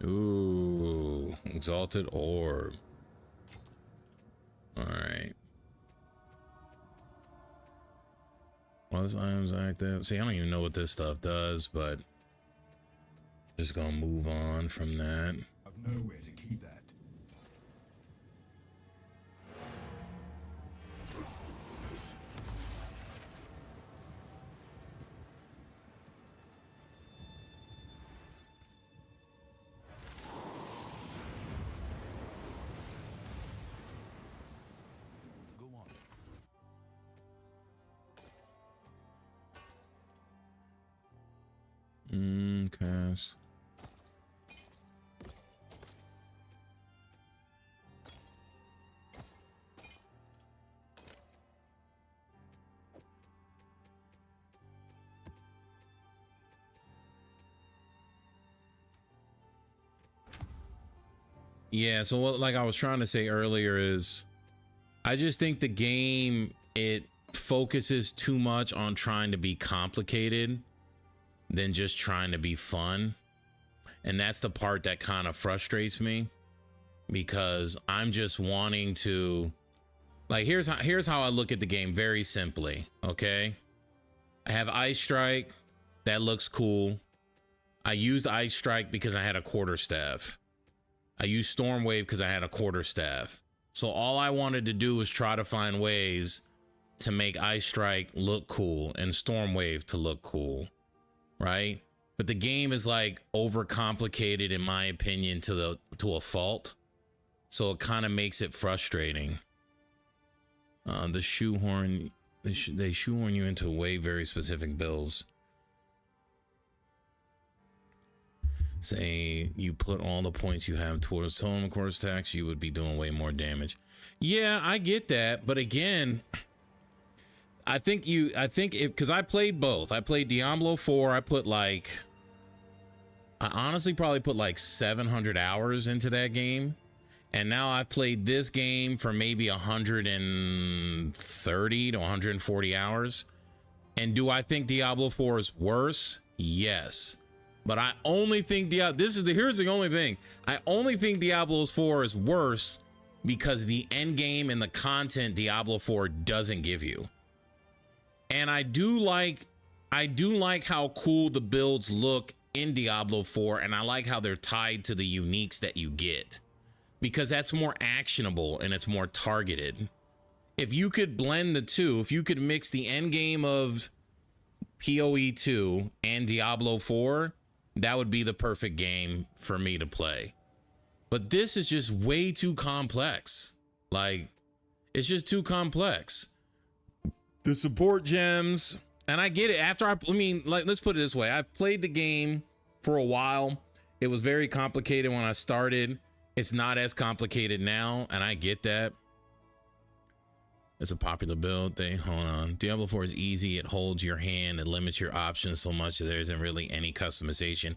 Ooh, exalted orb. All right. Well, this item's active. See, I don't even know what this stuff does, but just gonna move on from that. I've nowhere to keep that. Go on. Cast. Yeah, so what like I was trying to say earlier is I just think the game, it focuses too much on trying to be complicated than just trying to be fun. And that's the part that kind of frustrates me, because I'm just wanting to, like, here's how I look at the game very simply, okay? I have Ice Strike, that looks cool. I used Ice Strike because I had a quarterstaff. I used Storm Wave because I had a quarterstaff. So all I wanted to do was try to find ways to make Ice Strike look cool and Storm Wave to look cool, right? But the game is like overcomplicated, in my opinion, to a fault. So it kind of makes it frustrating. The shoehorn, they shoehorn you into way very specific builds. Say you put all the points you have towards totem course tax, you would be doing way more damage. Yeah, I get that, but again, I think because I played both. I played Diablo 4. I honestly probably put like 700 hours into that game, and now I've played this game for maybe 130 to 140 hours. And do I think Diablo 4 is worse? Yes. But I only think here's the only thing. I only think Diablo 4 is worse because the end game and the content Diablo 4 doesn't give you. And I do like how cool the builds look in Diablo 4, and I like how they're tied to the uniques that you get, because that's more actionable and it's more targeted. If you could blend the two, if you could mix the end game of PoE 2 and Diablo 4, that would be the perfect game for me to play. But this is just way too complex. Like, it's just too complex. The support gems, and I get it. Let's put it this way. I've played the game for a while. It was very complicated when I started. It's not as complicated now, and I get that. It's a popular build. Hold on. Diablo 4 is easy. It holds your hand. It limits your options so much that there isn't really any customization.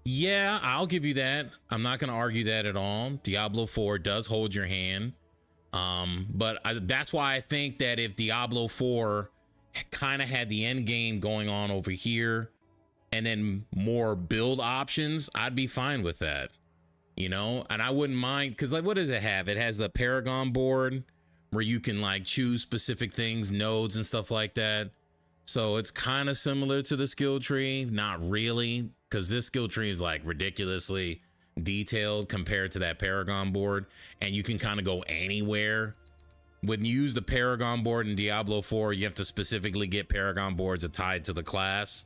Yeah, I'll give you that. I'm not going to argue that at all. Diablo 4 does hold your hand. But that's why I think that if Diablo 4 kind of had the end game going on over here and then more build options, I'd be fine with that. You know, and I wouldn't mind, because like, what does it have? It has the Paragon board where you can like choose specific things, nodes and stuff like that. So it's kind of similar to the skill tree. Not really, because this skill tree is like ridiculously detailed compared to that Paragon board, and you can kind of go anywhere. When you use the Paragon board in Diablo 4, you have to specifically get Paragon boards tied to the class.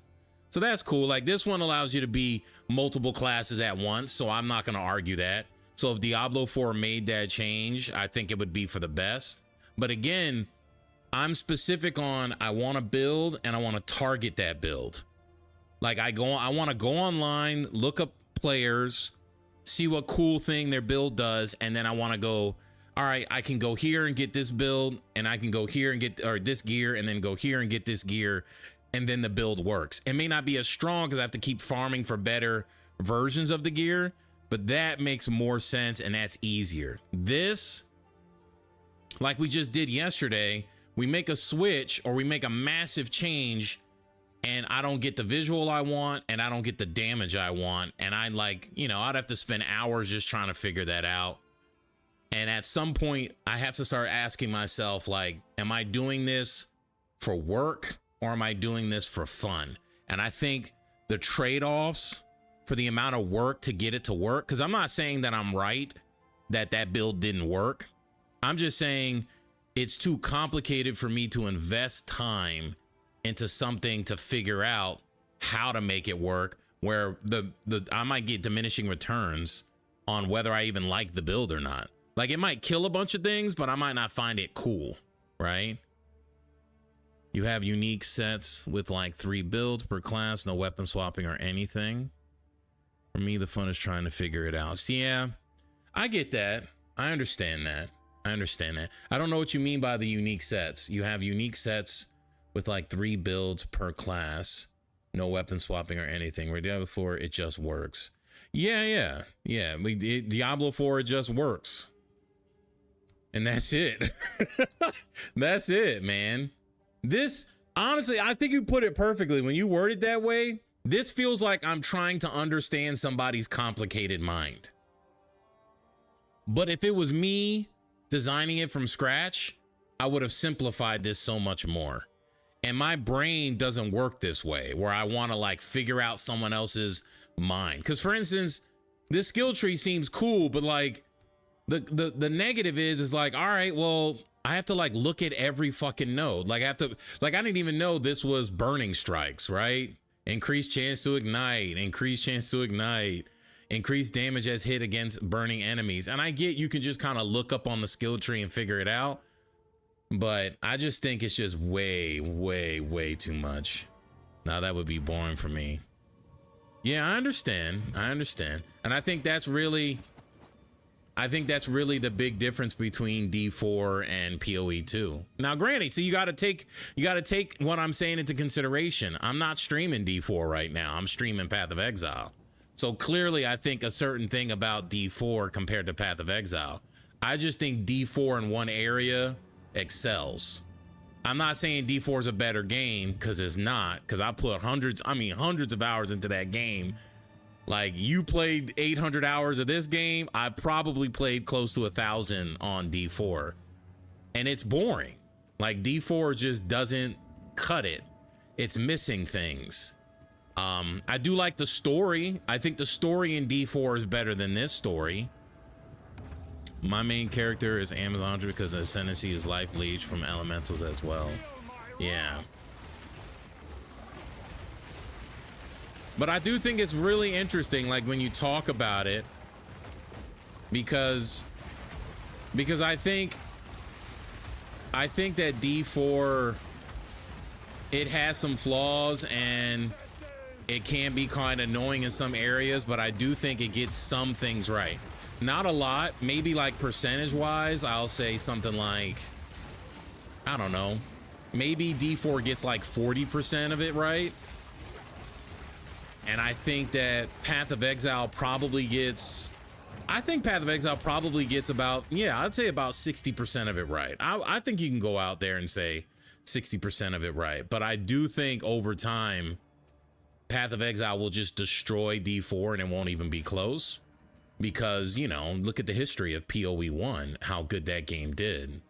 So that's cool. Like this one allows you to be multiple classes at once. So I'm not going to argue that. So if Diablo 4 made that change, I think it would be for the best. But again, I'm specific on I want to build and I want to target that build. Like I want to go online, look up players, see what cool thing their build does, and then I want to go, all right, I can go here and get this build, and I can go here and get or this gear, and then go here and get this gear, and then the build works. It may not be as strong because I have to keep farming for better versions of the gear, but that makes more sense and that's easier. This, like we just did yesterday, we make a switch or we make a massive change and I don't get the visual I want and I don't get the damage I want. And I like, you know, I'd have to spend hours just trying to figure that out. And at some point I have to start asking myself, like, am I doing this for work or am I doing this for fun? And I think the trade-offs for the amount of work to get it to work, because I'm not saying that I'm right, that that build didn't work. I'm just saying it's too complicated for me to invest time into something to figure out how to make it work, where I might get diminishing returns on whether I even like the build or not. Like it might kill a bunch of things, but I might not find it cool, right? You have unique sets with like 3 builds per class, no weapon swapping or anything. For me, the fun is trying to figure it out. So yeah, I get that. I understand that. I don't know what you mean by the unique sets. You have unique sets with like 3 builds per class, no weapon swapping or anything. Where Diablo 4, it just works. Yeah. Diablo 4, it just works. And that's it. That's it, man. This, honestly, I think you put it perfectly. When you word it that way, this feels like I'm trying to understand somebody's complicated mind. But if it was me designing it from scratch, I would have simplified this so much more. And my brain doesn't work this way, where I want to like figure out someone else's mind. Because for instance, this skill tree seems cool, but like the negative is like, all right, well, I have to like look at every fucking node. Like I have to, like, I didn't even know this was burning strikes, right? Increased chance to ignite, increased damage as hit against burning enemies. And I get you can just kind of look up on the skill tree and figure it out. But I just think it's just way too much. Now that would be boring for me. Yeah, I understand. And I think that's really the big difference between D4 and PoE 2. Now, granted, so you got to take what I'm saying into consideration. I'm not streaming D4 right now. I'm streaming Path of Exile. So clearly, I think a certain thing about D4 compared to Path of Exile. I just think D4 in one area excels. I'm not saying D4 is a better game, because it's not, because I put hundreds of hours into that game. Like, you played 800 hours of this game, I probably played close to 1,000 on D4, and it's boring. Like, D4 just doesn't cut it. It's missing things. I do like the story. I think the story in D4 is better than this story. My main character is Amazondra because the ascendancy is life leech from elementals as well. Yeah. But I do think it's really interesting, like when you talk about it, because I think that D4, it has some flaws and it can be kind of annoying in some areas, but I do think it gets some things right. Not a lot, maybe like percentage wise, I'll say something like, I don't know, maybe D4 gets like 40% of it right. And I think that Path of Exile probably gets, about, yeah, I'd say about 60% of it right. I think you can go out there and say 60% of it right. But I do think over time, Path of Exile will just destroy D4 and it won't even be close. Because, you know, look at the history of PoE 1, how good that game did.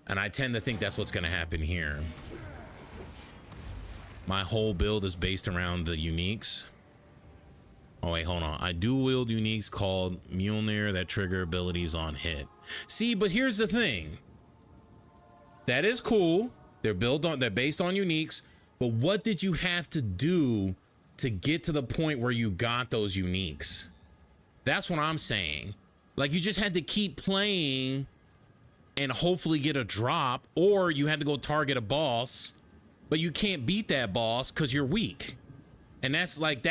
And I tend to think that's what's going to happen here. My whole build is based around the uniques. Oh, wait, hold on. I do wield uniques called Mjolnir that trigger abilities on hit. See, but here's the thing. That is cool. They're based on uniques. But what did you have to do to get to the point where you got those uniques. That's what I'm saying. Like, you just had to keep playing and hopefully get a drop, or you had to go target a boss, but you can't beat that boss because you're weak. And that's like,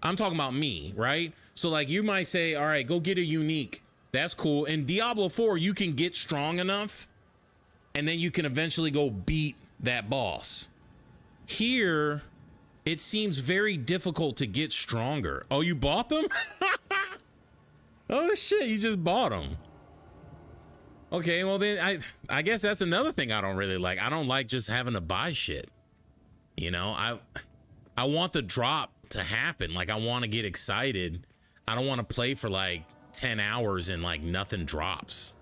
I'm talking about me, right? So like, you might say, all right, go get a unique. That's cool. In Diablo 4, you can get strong enough and then you can eventually go beat that boss. Here, it seems very difficult to get stronger. Oh, you bought them? Oh shit, you just bought them. Okay, well then I guess that's another thing I don't really like. I don't like just having to buy shit. You know, I want the drop to happen. Like, I want to get excited. I don't want to play for like 10 hours and like nothing drops.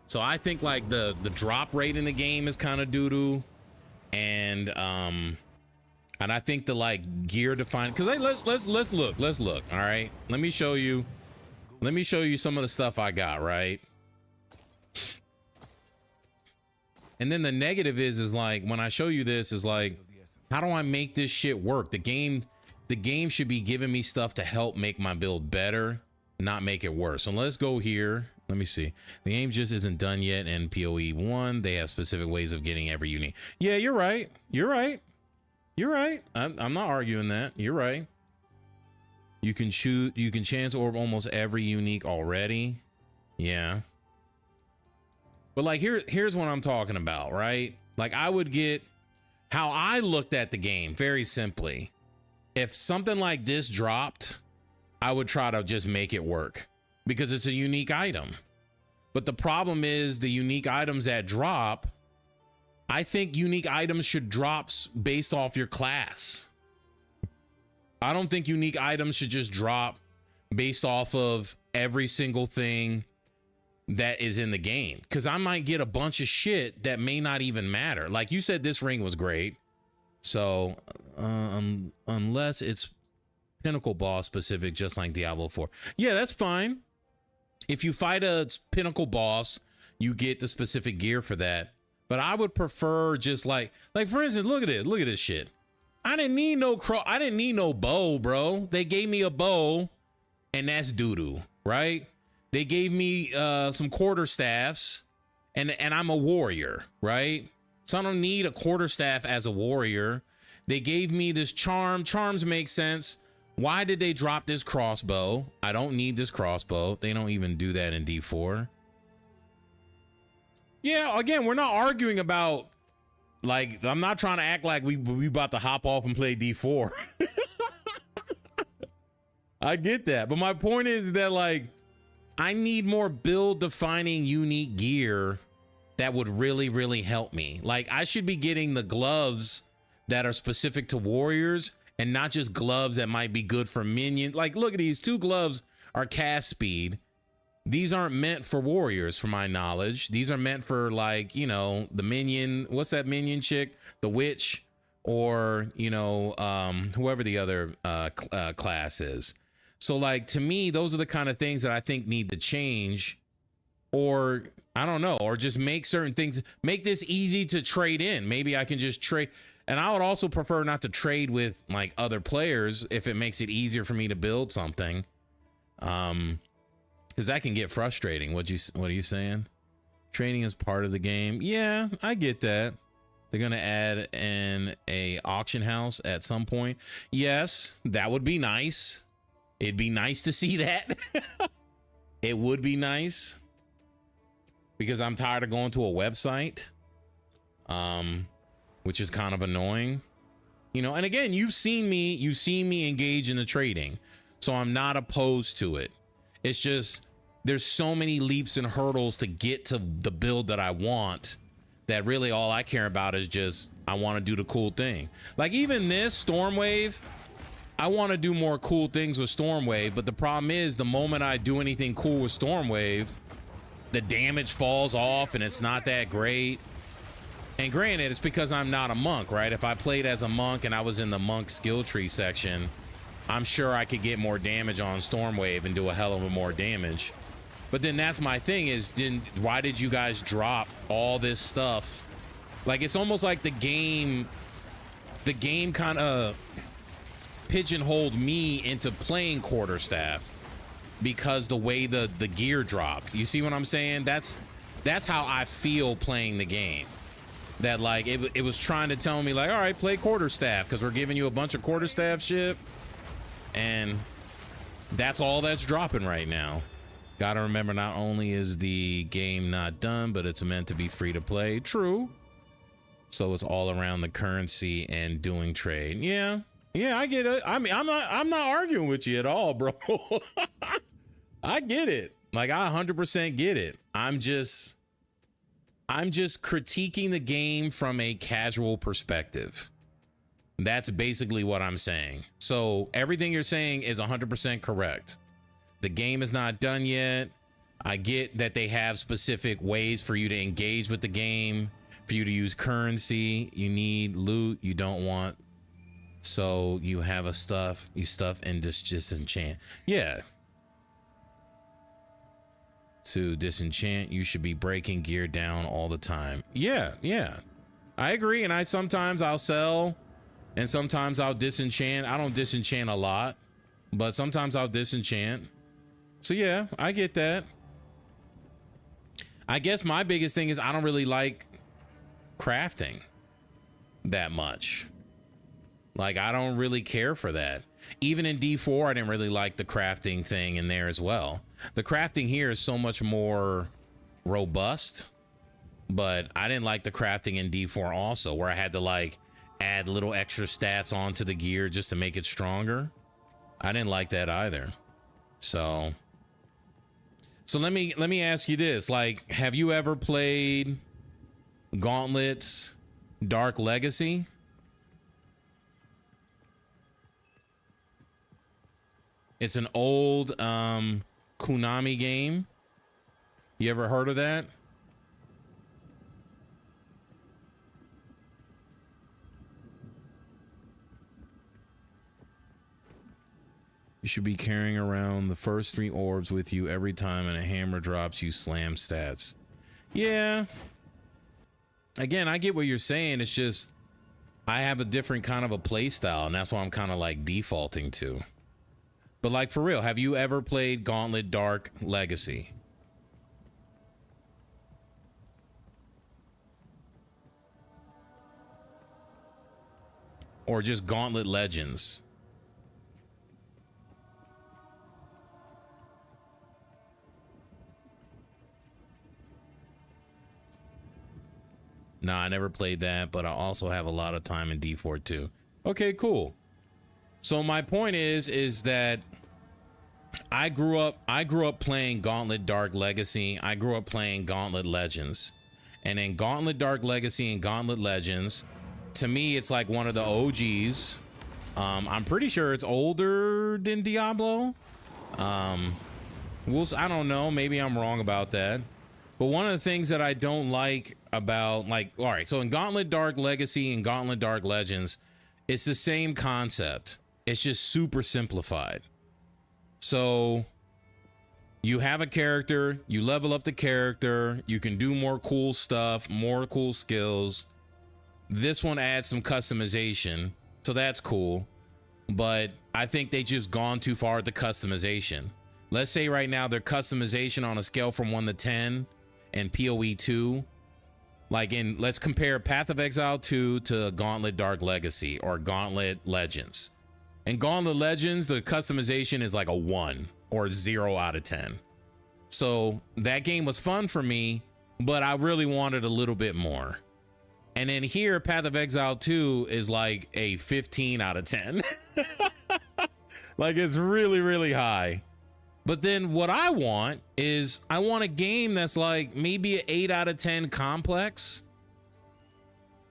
So I think like the drop rate in the game is kind of doo-doo. And I think the like gear define, because let's look. All right, let me show you some of the stuff I got, right? And then the negative is like, when I show you this, is like, how do I make this shit work? The game should be giving me stuff to help make my build better, not make it worse. So let's go here. Let me see. The game just isn't done yet in PoE 1. They have specific ways of getting every unique. Yeah, you're right. I'm not arguing that. You're right. You can chance orb almost every unique already. Yeah. But like, here's what I'm talking about, right? Like, I would get how I looked at the game very simply. If something like this dropped, I would try to just make it work because it's a unique item. But the problem is the unique items that drop, I think unique items should drop based off your class. I don't think unique items should just drop based off of every single thing that is in the game, because I might get a bunch of shit that may not even matter. Like you said, this ring was great. So unless it's pinnacle boss specific, just like Diablo 4. Yeah, that's fine. If you fight a pinnacle boss, you get the specific gear for that. But I would prefer just like for instance, look at this shit. I didn't need no bow, bro. They gave me a bow and that's doo-doo, right? They gave me some quarterstaffs and I'm a warrior, right? So I don't need a quarterstaff as a warrior. They gave me this charm. Charms make sense. Why did they drop this crossbow? I don't need this crossbow. They don't even do that in D4. Yeah, again, we're not arguing about, like, I'm not trying to act like we about to hop off and play D4. I get that. But my point is that, like, I need more build defining unique gear that would really, really help me. Like, I should be getting the gloves that are specific to warriors and not just gloves that might be good for minions. Like, look at these 2 gloves are cast speed. These aren't meant for warriors, from my knowledge. These are meant for, like, you know, the minion. What's that minion chick? The witch, or, you know, whoever the other class is. So, like, to me, those are the kind of things that I think need to change, or I don't know, or just make certain things, make this easy to trade in. Maybe I can just trade. And I would also prefer not to trade with like other players if it makes it easier for me to build something. Because that can get frustrating. What are you saying? Trading is part of the game. Yeah, I get that. They're gonna add a auction house at some point. Yes, that would be nice. It'd be nice to see that. It would be nice, because I'm tired of going to a website, which is kind of annoying, you know. And again, you've seen me engage in the trading, so I'm not opposed to it. It's just there's so many leaps and hurdles to get to the build that I want, that really all I care about is just I want to do the cool thing. Like even this Stormwave, I want to do more cool things with Stormwave, but the problem is the moment I do anything cool with Stormwave, the damage falls off and it's not that great. And granted, it's because I'm not a monk, right? If I played as a monk and I was in the monk skill tree section, I'm sure I could get more damage on Stormwave and do a hell of a more damage. But then that's my thing is, why did you guys drop all this stuff? Like, it's almost like the game the game kind of pigeonholed me into playing quarterstaff because the way the gear dropped. You see what I'm saying? That's how I feel playing the game. That like it was trying to tell me like, all right, play quarterstaff because we're giving you a bunch of quarterstaff shit, and that's all that's dropping right now. Gotta remember, not only is the game not done, but it's meant to be free to play. True. So it's all around the currency and doing trade. Yeah, I get it. I mean, I'm not arguing with you at all, bro. I get it. Like, I 100% get it. I'm just critiquing the game from a casual perspective. That's basically what I'm saying. So everything you're saying is 100% correct. The game is not done yet. I get that they have specific ways for you to engage with the game, for you to use currency. You need loot you don't want. So you have you stuff and disenchant. Yeah. To disenchant, you should be breaking gear down all the time. Yeah. I agree. And sometimes I'll sell and sometimes I'll disenchant. I don't disenchant a lot, but sometimes I'll disenchant. So yeah, I get that. I guess my biggest thing is I don't really like crafting that much. Like, I don't really care for that. Even in D4, I didn't really like the crafting thing in there as well. The crafting here is so much more robust, but I didn't like the crafting in D4 also, where I had to like add little extra stats onto the gear just to make it stronger. I didn't like that either. So let me ask you this. Like, have you ever played Gauntlet's Dark Legacy? It's an old Konami game. You ever heard of that? You should be carrying around the first 3 orbs with you every time, and a hammer drops, you slam stats. Yeah. Again, I get what you're saying. It's just I have a different kind of a play style, and that's what I'm kind of like defaulting to. But like, for real, have you ever played Gauntlet Dark Legacy? Or just Gauntlet Legends? Nah, I never played that, but I also have a lot of time in D4 too. Okay, cool. So my point is that I grew up playing Gauntlet Dark Legacy. I grew up playing Gauntlet Legends. And in Gauntlet Dark Legacy and Gauntlet Legends, to me, it's like one of the OGs. I'm pretty sure it's older than Diablo. I don't know. Maybe I'm wrong about that. But one of the things that I don't like about, like, all right, so in Gauntlet Dark Legacy and Gauntlet Dark Legends, it's the same concept. It's just super simplified. So you have a character, you level up the character, you can do more cool stuff, more cool skills. This one adds some customization, so that's cool. But I think they just gone too far with the customization. Let's say right now their customization on a scale from 1 to 10 and PoE 2. Like, let's compare Path of Exile 2 to Gauntlet Dark Legacy or Gauntlet Legends. In Gauntlet Legends, the customization is like a 1 or 0 out of 10. So that game was fun for me, but I really wanted a little bit more. And then here, Path of Exile 2 is like a 15 out of 10. Like, it's really, really high. But then what I want is I want a game that's like maybe an 8 out of 10 complex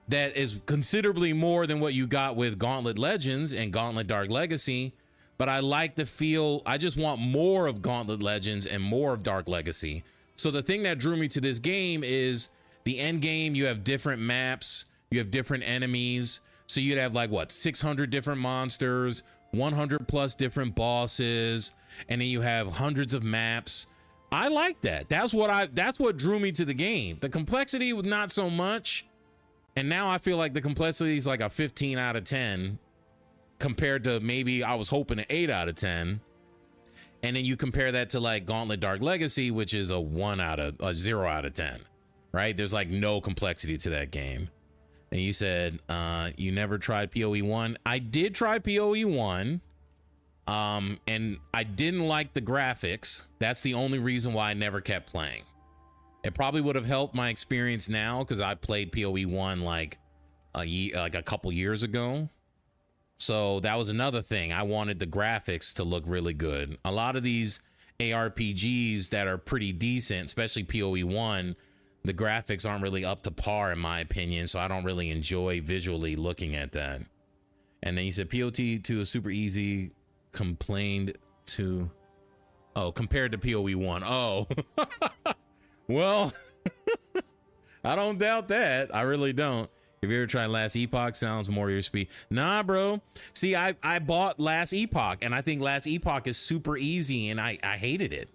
that is considerably more than what you got with Gauntlet Legends and Gauntlet Dark Legacy. But I like the feel. I just want more of Gauntlet Legends and more of Dark Legacy. So the thing that drew me to this game is the end game. You have different maps, you have different enemies. So you'd have like what, 600 different monsters, 100 plus different bosses, and then you have hundreds of maps. I like that. That's what drew me to the game. The complexity was not so much, And now I feel like the complexity is like a 15 out of 10 compared to maybe I was hoping an 8 out of 10. And then you compare that to like Gauntlet Dark Legacy, which is a 0 out of 10, right? There's like no complexity to that game. And you said you never tried PoE 1. I did try PoE 1. And I didn't like the graphics. That's the only reason why I never kept playing. It probably would have helped my experience now because I played PoE 1 like a couple years ago. So that was another thing. I wanted the graphics to look really good. A lot of these ARPGs that are pretty decent, especially PoE 1, the graphics aren't really up to par in my opinion, so I don't really enjoy visually looking at that. And then you said POT 2 is super easy, compared to PoE 1. Oh, well, I don't doubt that. I really don't. Have you ever tried Last Epoch? Sounds more your speed. Nah, bro. See, I bought Last Epoch, and I think Last Epoch is super easy, and I hated it.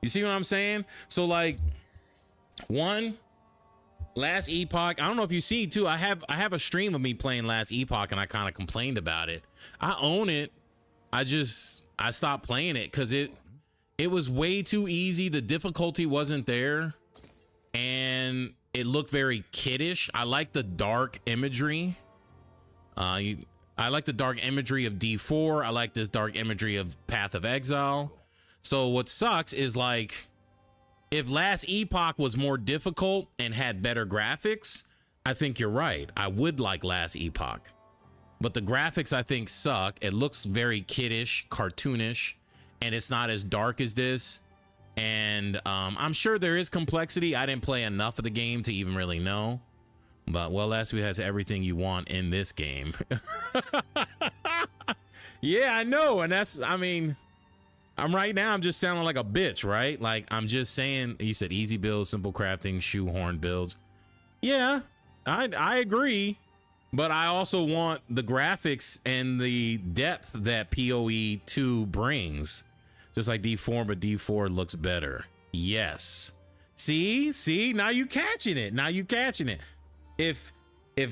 You see what I'm saying? So, like, Last Epoch, I don't know if you see, too, I have a stream of me playing Last Epoch, and I kind of complained about it. I own it. I stopped playing it because it was way too easy. The difficulty wasn't there, and it looked very kiddish. I like the dark imagery. I like the dark imagery of D4. I like this dark imagery of Path of Exile. So what sucks is like, if Last Epoch was more difficult and had better graphics, I think you're right. I would like Last Epoch. But the graphics I think suck. It looks very kiddish, cartoonish, and it's not as dark as this. And I'm sure there is complexity. I didn't play enough of the game to even really know. But well, Last Week has everything you want in this game. Yeah, I know. And that's, I mean, I'm just sounding like a bitch, right? Like, I'm just saying, you said easy builds, simple crafting, shoehorn builds. Yeah, I agree. But I also want the graphics and the depth that PoE 2 brings. Just like D4, but D4 looks better. Yes. See, now you catching it. If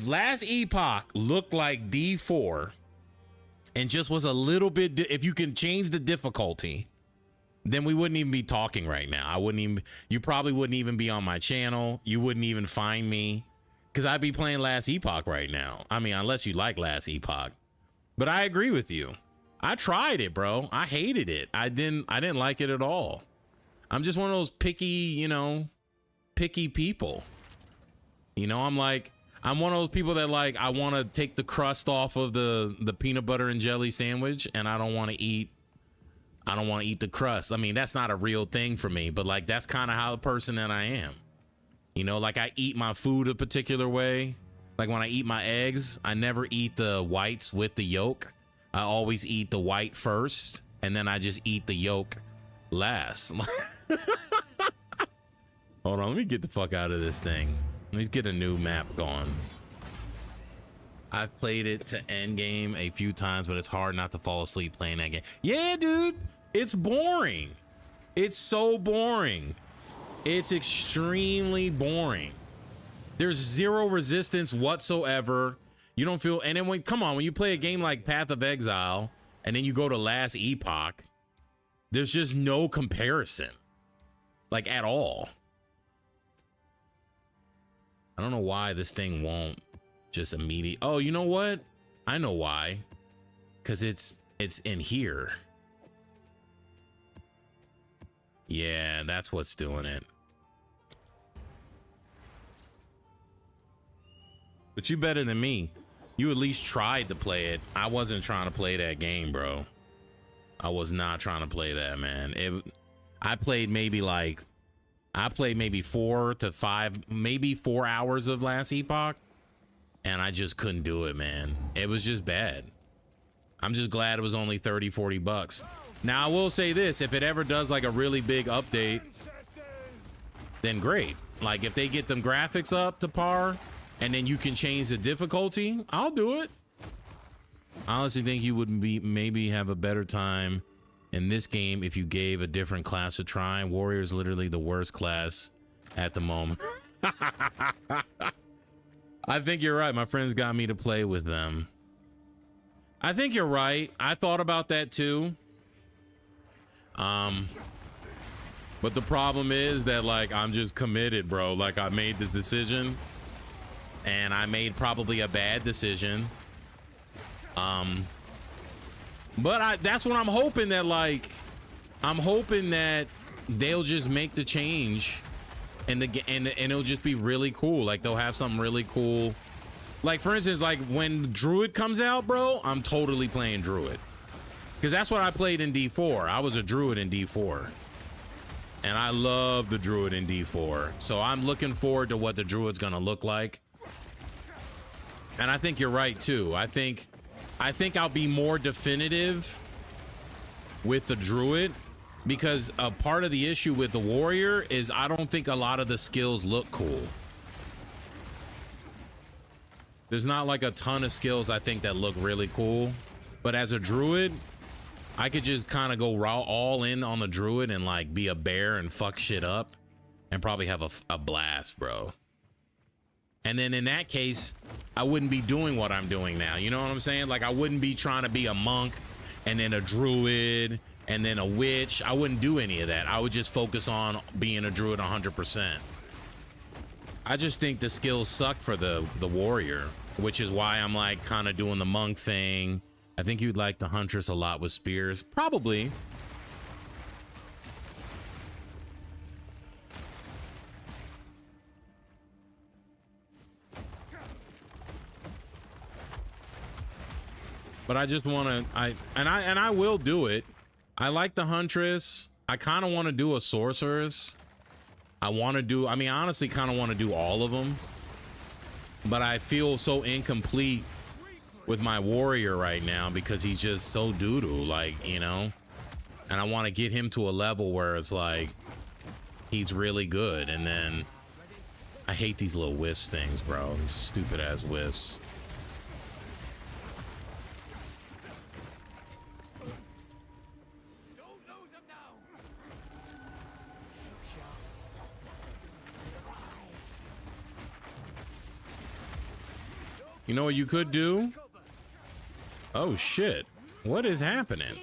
Last Epoch looked like D4 and just was a little bit, if you can change the difficulty, then we wouldn't even be talking right now. You probably wouldn't even be on my channel. You wouldn't even find me because I'd be playing Last Epoch right now. I mean, unless you like Last Epoch. But I agree with you. I tried it, bro. I hated it. I didn't like it at all. I'm just one of those picky people. You know, I'm one of those people that like, I want to take the crust off of the peanut butter and jelly sandwich, and I don't want to eat the crust. I mean, that's not a real thing for me, but like, that's kind of how the person that I am. You know, like I eat my food a particular way. Like when I eat my eggs, I never eat the whites with the yolk. I always eat the white first, and then I just eat the yolk last. Hold on, let me get the fuck out of this thing. Let me get a new map going. I've played it to Endgame a few times, but it's hard not to fall asleep playing that game. Yeah, dude, it's boring. It's so boring. It's extremely boring. There's zero resistance whatsoever. You don't feel, and then when you play a game like Path of Exile and then you go to Last Epoch, there's just no comparison, like at all. I don't know why this thing won't just immediately. Oh, you know what? I know why. Because it's in here. Yeah, that's what's doing it. But you better than me. You at least tried to play it. I wasn't trying to play that game, bro. I was not trying to play that, man. I played maybe 4 to 5, maybe 4 hours of Last Epoch, and I just couldn't do it, man. It was just bad. I'm just glad it was only 30, 40 bucks. Now, I will say this, if it ever does like a really big update, then great. Like if they get them graphics up to par and then you can change the difficulty, I'll do it. I honestly think you would maybe have a better time in this game if you gave a different class a try. Warrior is literally the worst class at the moment. I think you're right. My friends got me to play with them. I think you're right. I thought about that too. But the problem is that, like, I'm just committed, bro. Like, I made this decision and I made probably a bad decision. But that's what I'm hoping, that, like, I'm hoping that they'll just make the change and it'll just be really cool. Like, they'll have something really cool. Like, for instance, like when Druid comes out, bro, I'm totally playing Druid. Because that's what I played in D4. I was a Druid in D4. And I love the Druid in D4. So I'm looking forward to what the Druid's going to look like. And I think you're right, too. I think I'll be more definitive with the Druid. Because a part of the issue with the Warrior is I don't think a lot of the skills look cool. There's not like a ton of skills I think that look really cool. But as a Druid, I could just kind of go raw all in on the Druid and like be a bear and fuck shit up and probably have a blast, bro. And then in that case, I wouldn't be doing what I'm doing now. You know what I'm saying? Like, I wouldn't be trying to be a monk and then a Druid and then a witch. I wouldn't do any of that. I would just focus on being a Druid 100%. I just think the skills suck for the Warrior, which is why I'm like kind of doing the monk thing. I think you'd like the Huntress a lot with spears. Probably. But I just want to, I will do it. I like the Huntress. I kind of want to do a Sorceress. I honestly kind of want to do all of them. But I feel so incomplete with my Warrior right now because he's just so doo-doo, like, you know? And I want to get him to a level where it's like, he's really good. And then I hate these little wisps things, bro. These stupid ass wisps. You know what you could do? Oh shit. What is happening?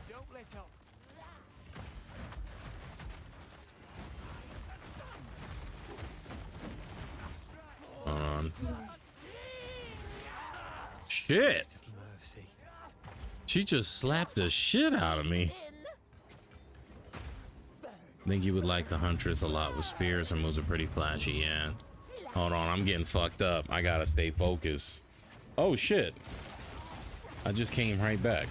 Don't let up. Hold on. Shit. She just slapped the shit out of me. I think you would like the Huntress a lot with spears. Her moves are pretty flashy, yeah. Hold on, I'm getting fucked up. I gotta stay focused. Oh shit. I just came right back.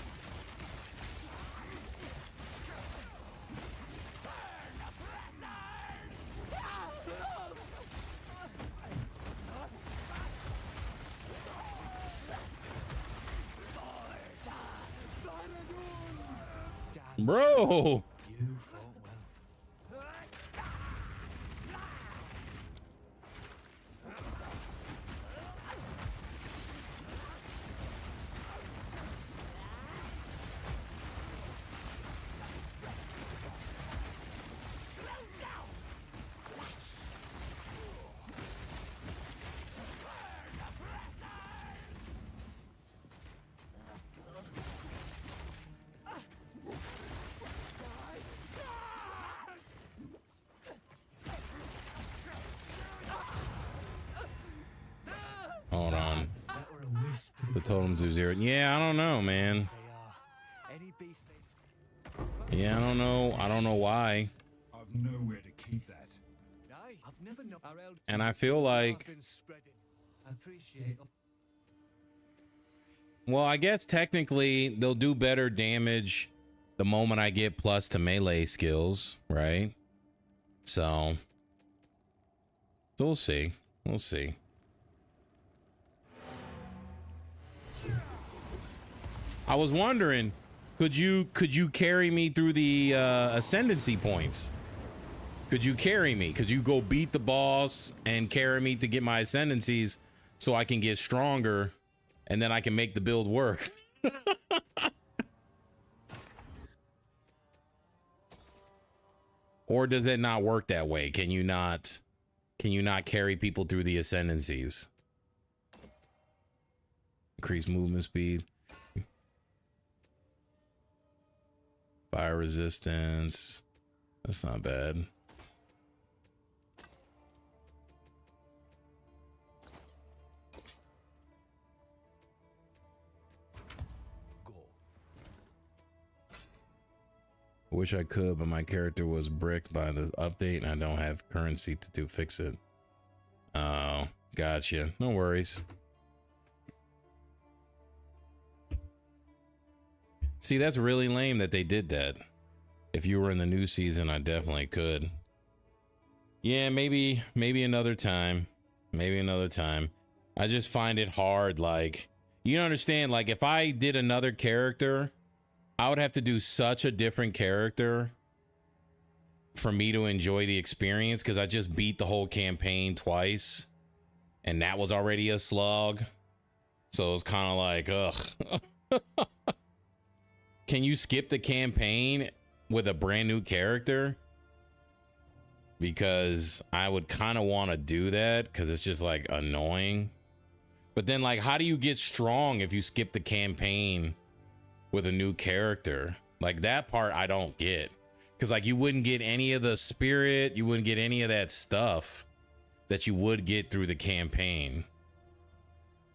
Bro. You fought well. Hold on. The totems do 0. Yeah, I don't know, man. Yeah, I don't know. I don't know why. I've nowhere to keep that. And I feel like, well, I guess technically they'll do better damage the moment I get plus to melee skills, right? So we'll see. We'll see. I was wondering, could you carry me through the ascendancy points? Could you carry me? Could you go beat the boss and carry me to get my ascendancies so I can get stronger and then I can make the build work? Or does it not work that way? Can you not Can you not carry people through the ascendancies? Increase movement speed. Fire resistance. That's not bad. I wish I could, but my character was bricked by the update and I don't have currency to fix it. Oh, gotcha. No worries. See, that's really lame that they did that. If you were in the new season, I definitely could. Yeah, maybe another time. Maybe another time. I just find it hard, like, you understand, like, if I did another character, I would have to do such a different character for me to enjoy the experience, because I just beat the whole campaign twice, and that was already a slog. So it's kind of like, ugh. Can you skip the campaign with a brand new character? Because I would kind of want to do that because it's just like annoying. But then, like, how do you get strong if you skip the campaign with a new character? Like, that part I don't get, because like you wouldn't get any of the spirit, you wouldn't get any of that stuff that you would get through the campaign.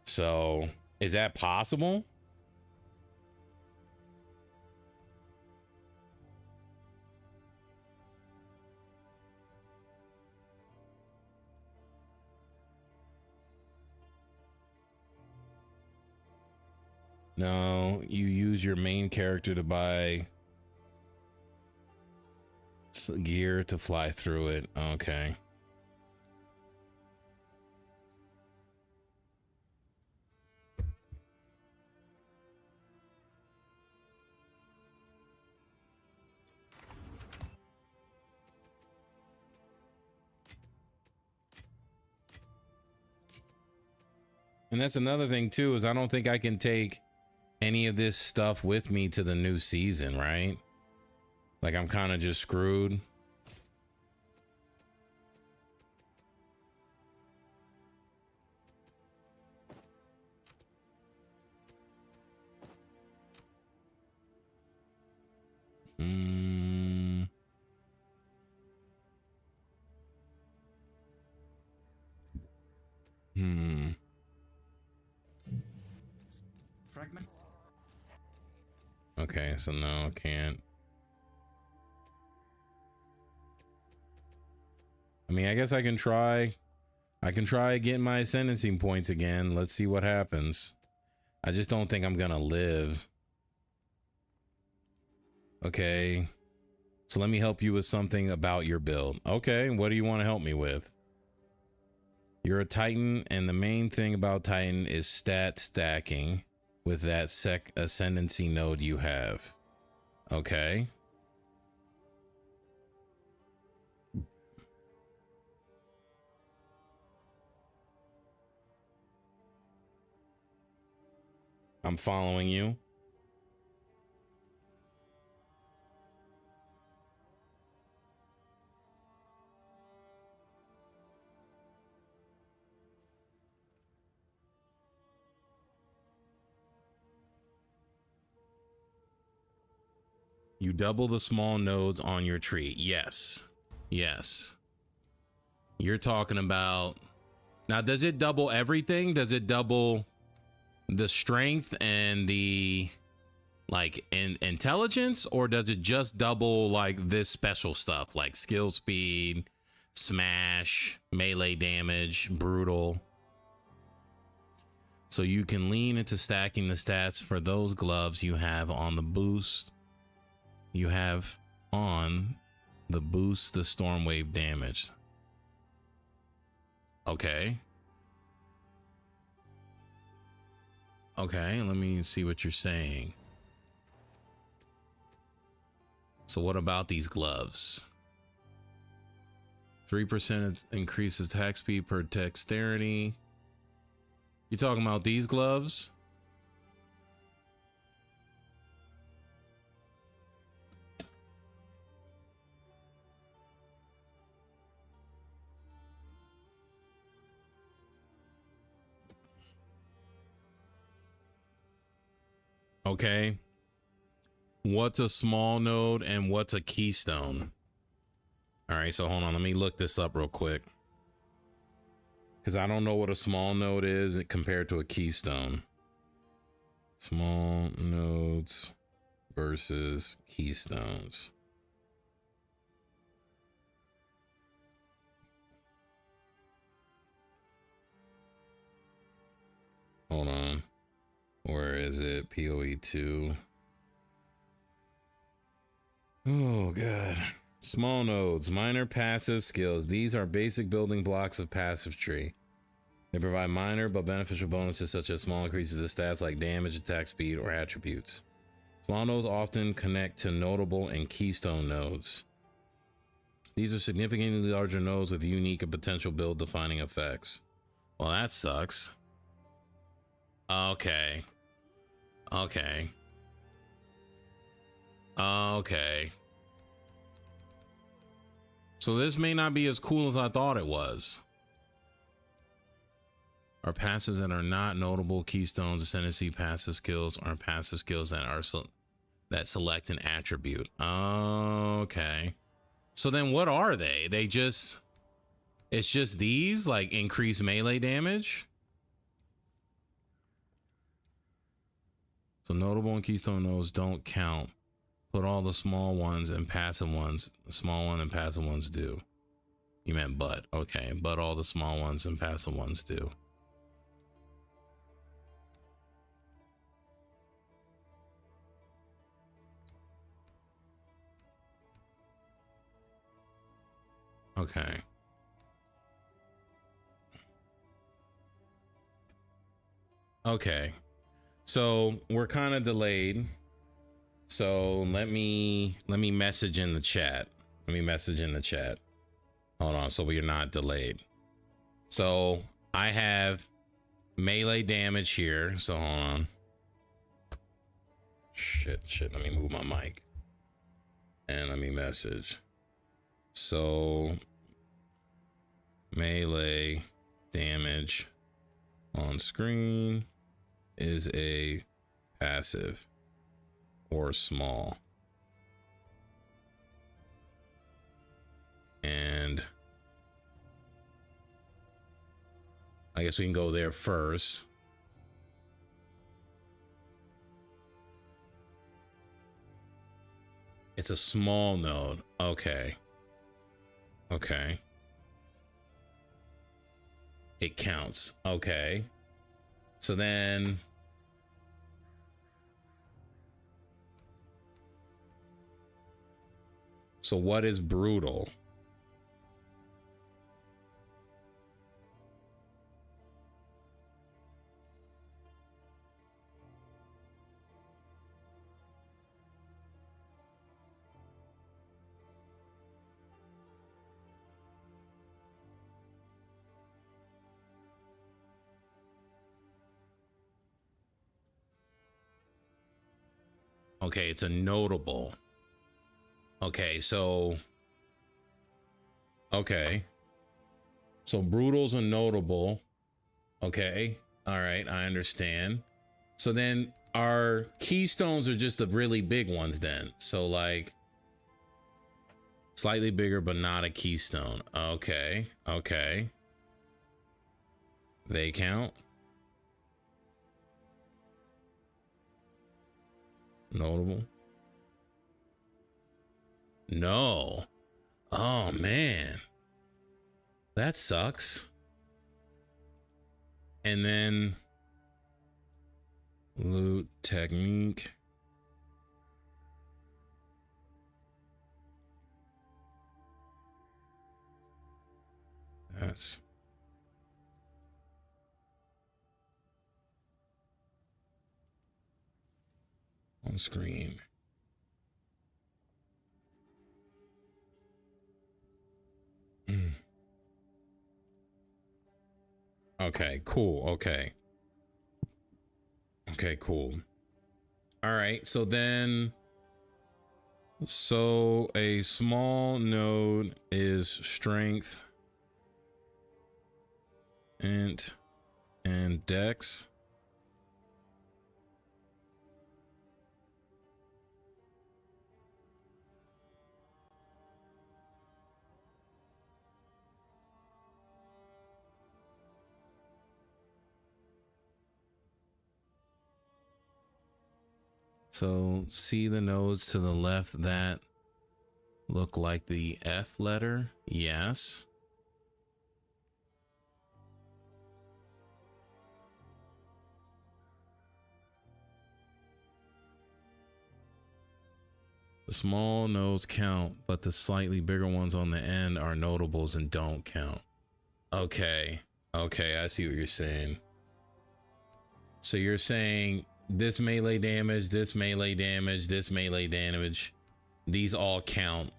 So is that possible? No, you use your main character to buy gear to fly through it. Okay. And that's another thing too, is I don't think I can take any of this stuff with me to the new season, right? Like, I'm kind of just screwed. Fragment. Okay, so no, I can't. I mean, I guess I can try. I can try getting my ascendancy points again. Let's see what happens. I just don't think I'm gonna live. Okay. So let me help you with something about your build. Okay, what do you want to help me with? You're a Titan, and the main thing about Titan is stat stacking with that ascendancy node you have. Okay. I'm following you. You double the small nodes on your tree. Yes. Yes. You're talking about... Now, does it double everything? Does it double the strength and the, like, intelligence? Or does it just double, like, this special stuff? Like skill speed, smash, melee damage, brutal. So you can lean into stacking the stats for those gloves you have on the boost. You have on the boost the storm wave damage. Okay. Okay, let me see what you're saying. So what about these gloves? 3% increases attack speed per dexterity. You talking about these gloves? Okay. What's a small node and what's a keystone? All right, so hold on. Let me look this up real quick. Because I don't know what a small node is compared to a keystone. Small nodes versus keystones. Hold on. Where is it? PoE2. Oh, God. Small nodes, minor passive skills. These are basic building blocks of passive tree. They provide minor but beneficial bonuses such as small increases of stats like damage, attack speed, or attributes. Small nodes often connect to notable and keystone nodes. These are significantly larger nodes with unique and potential build defining effects. Well, that sucks. Okay. Okay. Okay. So this may not be as cool as I thought it was. Are passives that are not notable keystones. Ascendancy passive skills are passive skills that are that select an attribute. Okay. So then what are they? It's just these, like increased melee damage. So notable and keystone nodes don't count. Put all the small ones and passive ones. The small one and passive ones do. You meant but. Okay. But all the small ones and passive ones do. Okay. Okay. So we're kind of delayed. So let me message in the chat. Let me message in the chat. Hold on, so we are not delayed. So I have melee damage here. So hold on. Shit. Let me move my mic. And let me message. So melee damage on screen is a passive or small. And I guess we can go there first. It's a small node. Okay. Okay. It counts. Okay. So then so what is brutal? Okay, it's a notable. Okay, so okay. So brutal's a notable. Okay. All right, I understand. So then our keystones are just the really big ones then. So like slightly bigger but not a keystone. Okay. Okay. They count. Notable. No. Oh man. That sucks. And then loot technique. That's on screen. Okay, cool. Okay. Okay, cool. All right. So then, so a small node is strength, int, and dex. So see the nodes to the left that look like the F letter? Yes. The small nodes count, but the slightly bigger ones on the end are notables and don't count. Okay. Okay, I see what you're saying. So you're saying this melee damage, this melee damage, this melee damage, these all count.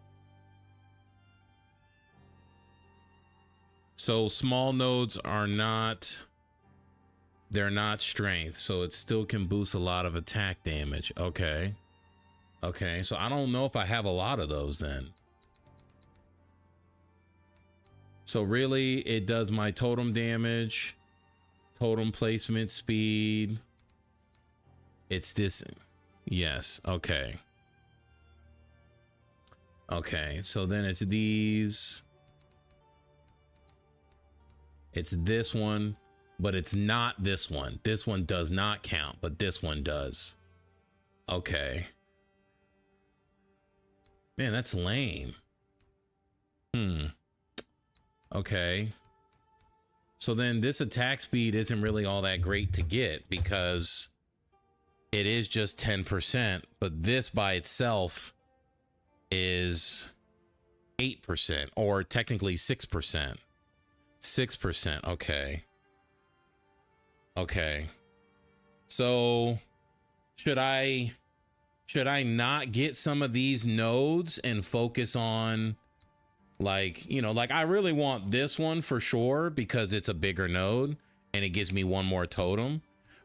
So small nodes are not, they're not strength, so it still can boost a lot of attack damage. Okay. Okay, so I don't know if I have a lot of those then. So really, it does my totem damage, totem placement speed. It's this. Yes, okay. Okay, so then it's these. It's this one, but it's not this one. This one does not count, but this one does. Okay. Man, that's lame. Okay. So then this attack speed isn't really all that great to get because it is just 10%, but this by itself is 8% or technically 6%. 6%. Okay. Okay. So should I not get some of these nodes and focus on, like, you know, like I really want this one for sure because it's a bigger node and it gives me one more totem,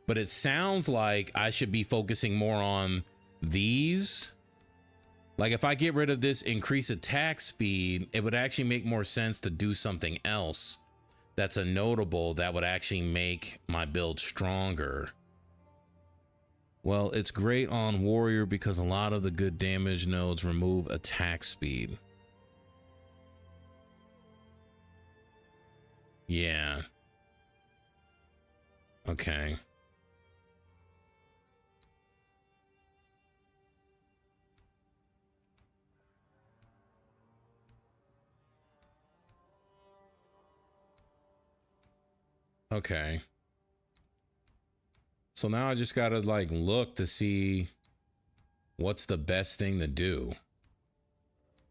but it sounds like I should be focusing more on these. Like if I get rid of this increase attack speed, it would actually make more sense to do something else that's a notable that would actually make my build stronger. Well, it's great on warrior because a lot of the good damage nodes remove attack speed. Yeah. Okay. Okay. So now I just gotta like look to see what's the best thing to do.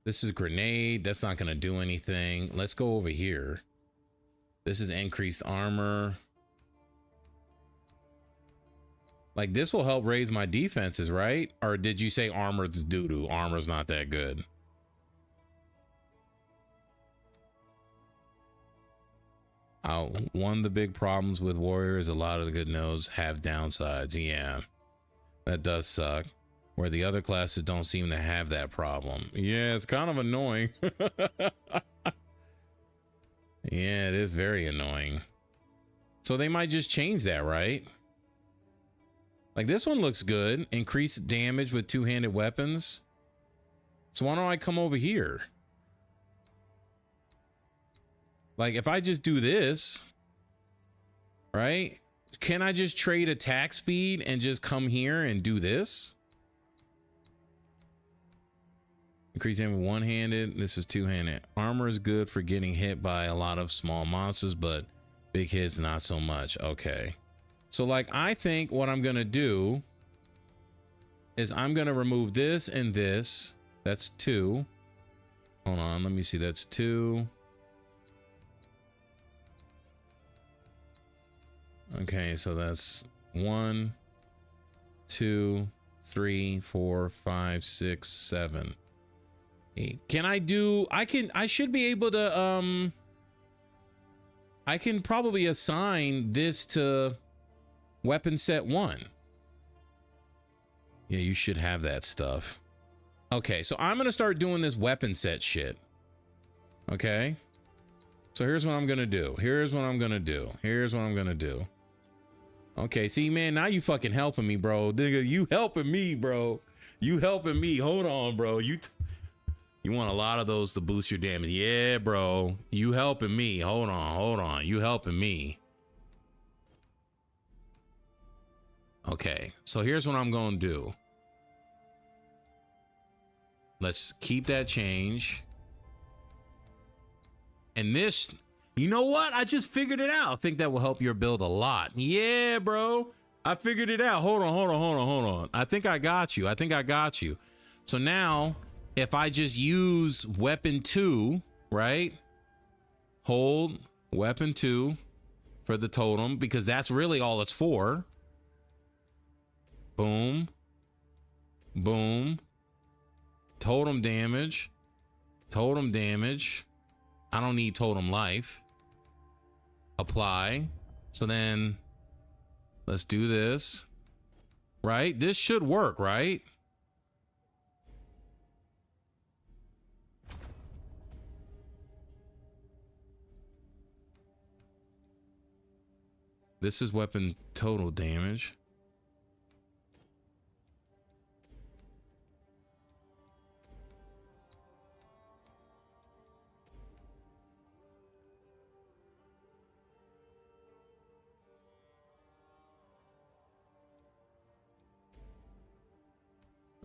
This is grenade. That's not gonna do anything. Let's go over here. This is increased armor. Like this will help raise my defenses, right? Or did you say armor's doo-doo? Armor's not that good. One of the big problems with warriors, a lot of the good nodes have downsides. Yeah, that does suck. Where the other classes don't seem to have that problem. Yeah, it's kind of annoying. Yeah, it is very annoying. So they might just change that, right? Like this one looks good. Increased damage with two-handed weapons. So why don't I come over here? Like if I just do this, right? Can I just trade attack speed and just come here and do this? Increase damage one-handed. This is two-handed. Armor is good for getting hit by a lot of small monsters, but big hits not so much. Okay. So like I think what I'm gonna do is I'm gonna remove this and this. That's 2. Hold on, let me see. That's 2. Okay, so that's 1, 2, 3, 4, 5, 6, 7, 8. Can I do, I should be able to, I can probably assign this to weapon set 1. Yeah, you should have that stuff. Okay, so I'm going to start doing this weapon set shit. Okay. So here's what I'm going to do. Here's what I'm going to do. Here's what I'm going to do. Okay, see, man, now you fucking helping me, bro. Nigga, you helping me, bro. You helping me. Hold on, bro. You want a lot of those to boost your damage. Yeah, bro. You helping me. Hold on, hold on. You helping me. Okay, so here's what I'm going to do. Let's keep that change. And this, you know what? I just figured it out. I think that will help your build a lot. Yeah, bro. I figured it out. Hold on. I think I got you. So now if I just use weapon 2, right? Hold weapon 2 for the totem, because that's really all it's for. Boom. Boom. Totem damage. Totem damage. I don't need totem life. Apply. So then let's do this. Right? This should work, right? This is weapon total damage.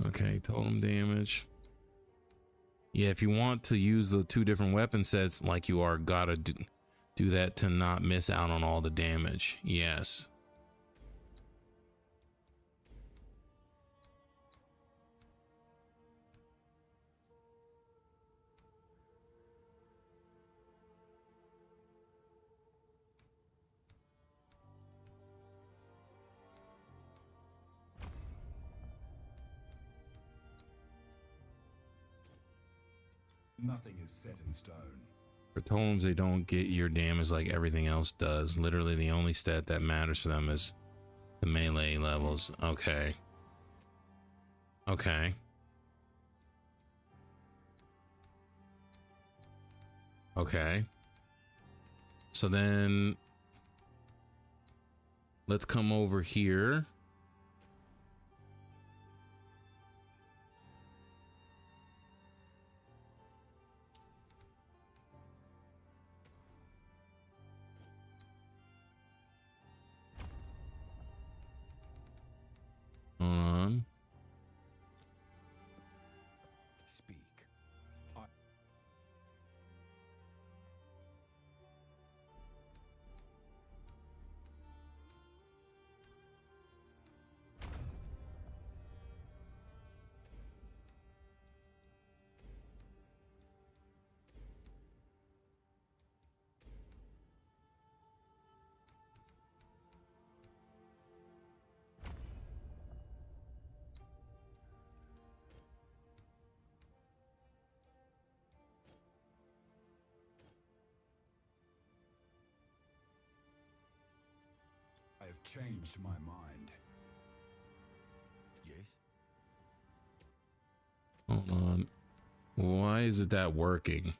Okay, totem damage. Yeah, if you want to use the 2 different weapon sets like you are, gotta do that to not miss out on all the damage. Yes. Nothing is set in stone. For totems, they don't get your damage like everything else does. Literally, the only stat that matters for them is the melee levels. Okay. Okay. Okay. So then let's come over here. Hold on. Speak. I have changed my mind. Yes? Hold on. Why is it that working?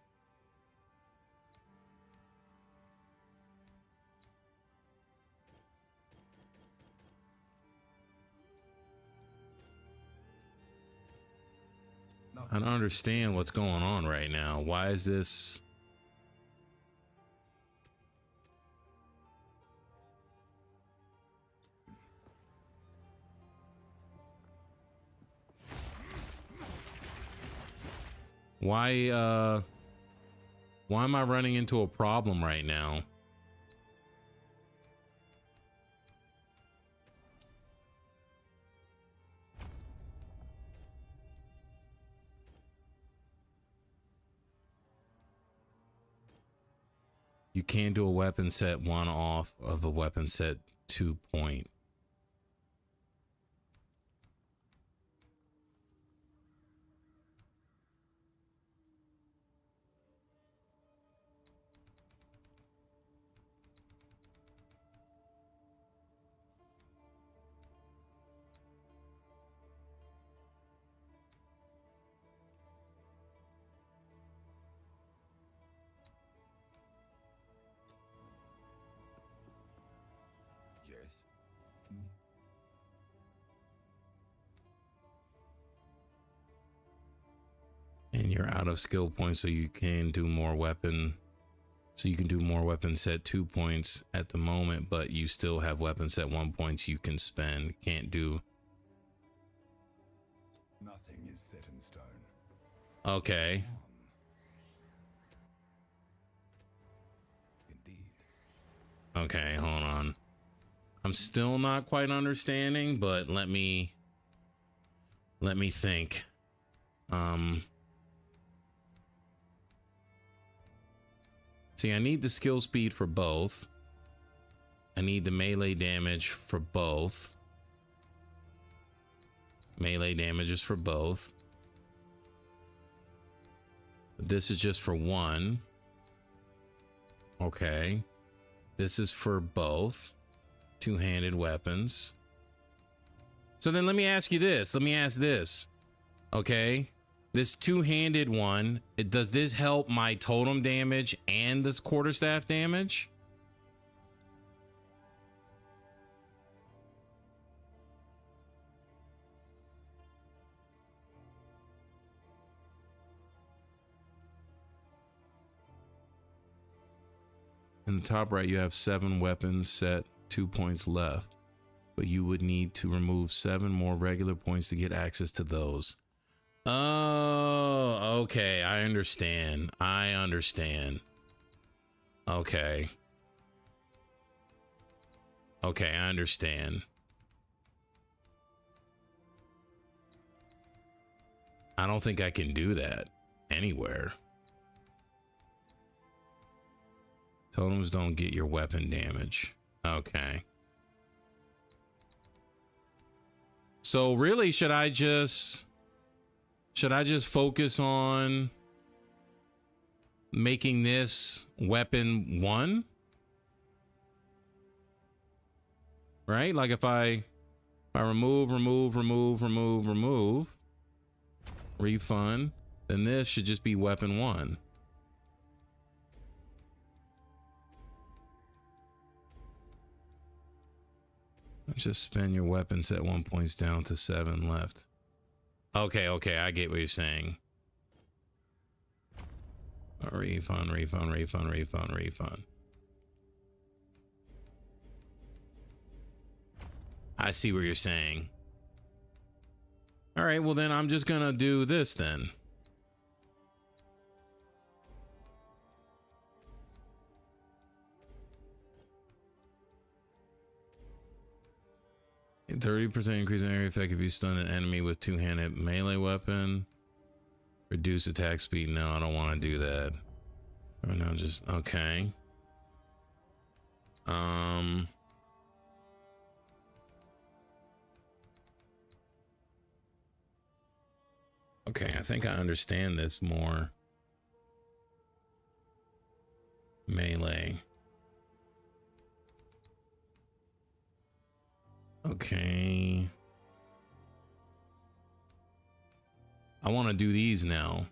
I don't understand what's going on right now. Why is this? Why am I running into a problem right now? You can't do a weapon set 1 off of a weapon set 2 point. Yes? And you're out of skill points, so you can do more weapon. So you can do more weapon set 2 points at the moment, but you still have weapon set 1 points you can spend. Can't do. Nothing is set in stone. Okay. Indeed. Okay, hold on. I'm still not quite understanding, but let me think. See, I need the skill speed for both. I need the melee damage for both. Melee damage is for both. This is just for one. Okay. This is for both. Two-handed weapons. So then let me ask you this. Let me ask this. Okay. This two-handed one, does this help my totem damage and this quarterstaff damage? In the top right, you have 7 weapons set, 2 points left, but you would need to remove 7 more regular points to get access to those. Oh, okay. I understand. I understand. Okay. Okay, I understand. I don't think I can do that anywhere. Totems don't get your weapon damage. Okay. So really, should I just focus on making this weapon 1? Right? Like if I remove, refund, then this should just be weapon 1. Just spend your weapon set 1 points down to 7 left. Okay, I get what you're saying. Refund. I see what you're saying. All right, well then I'm just gonna do this then. A 30% increase in area effect if you stun an enemy with two-handed melee weapon. Reduce attack speed. No, I don't want to do that. Right now, just okay. Okay, I think I understand this more. Melee. Okay. I want to do these now.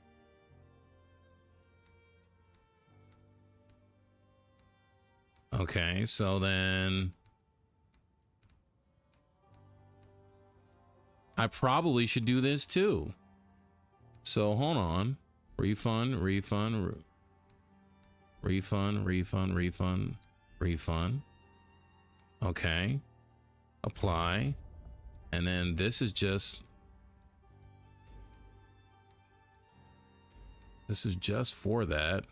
Okay, so then I probably should do this too. So hold on. Refund. Okay. Apply. And then this is just for that.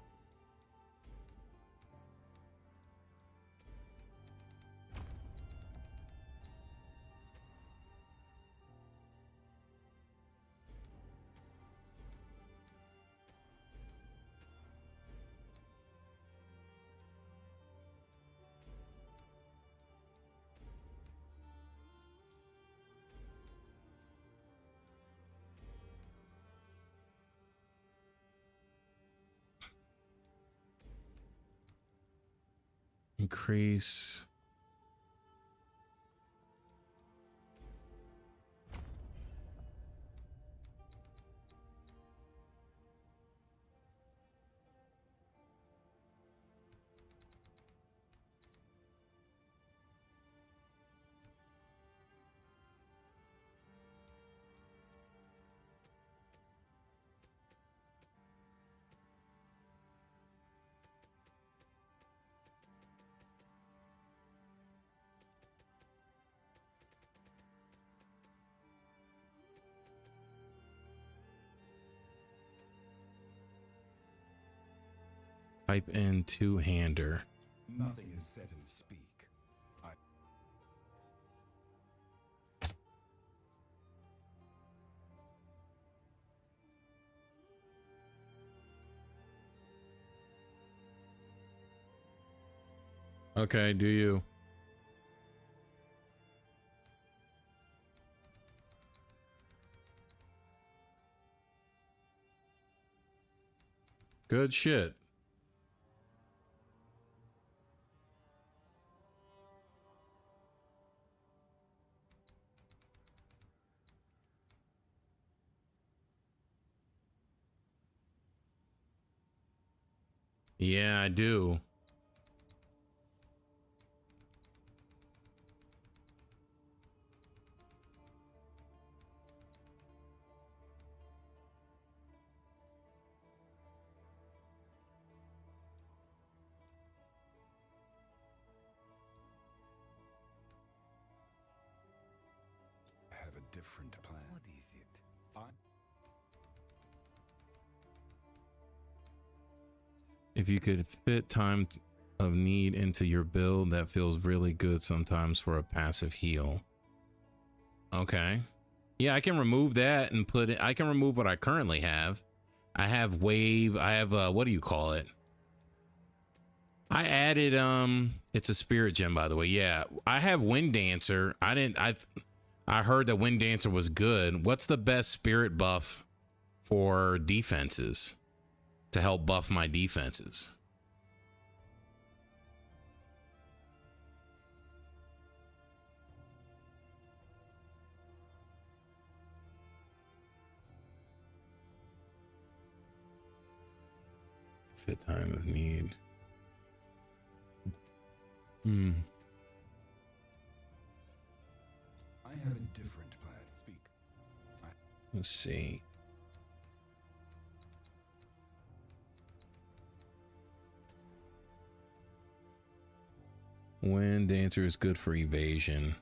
Increase. Type in two-hander. Nothing is said in speak. I Okay, do you? Good shit. Yeah, I do. have a different plan. What is it? If you could fit time of need into your build, that feels really good sometimes for a passive heal. Okay. Yeah, I can remove that and put it. I can remove what I currently have. I have wave. I have what do you call it? I added it's a spirit gem, by the way. Yeah, I have Wind Dancer. I heard that Wind Dancer was good. What's the best spirit buff for defenses to help buff my defenses? Fit time of need. I have a different plan. Speak. Let's see. Wind Dancer is good for evasion.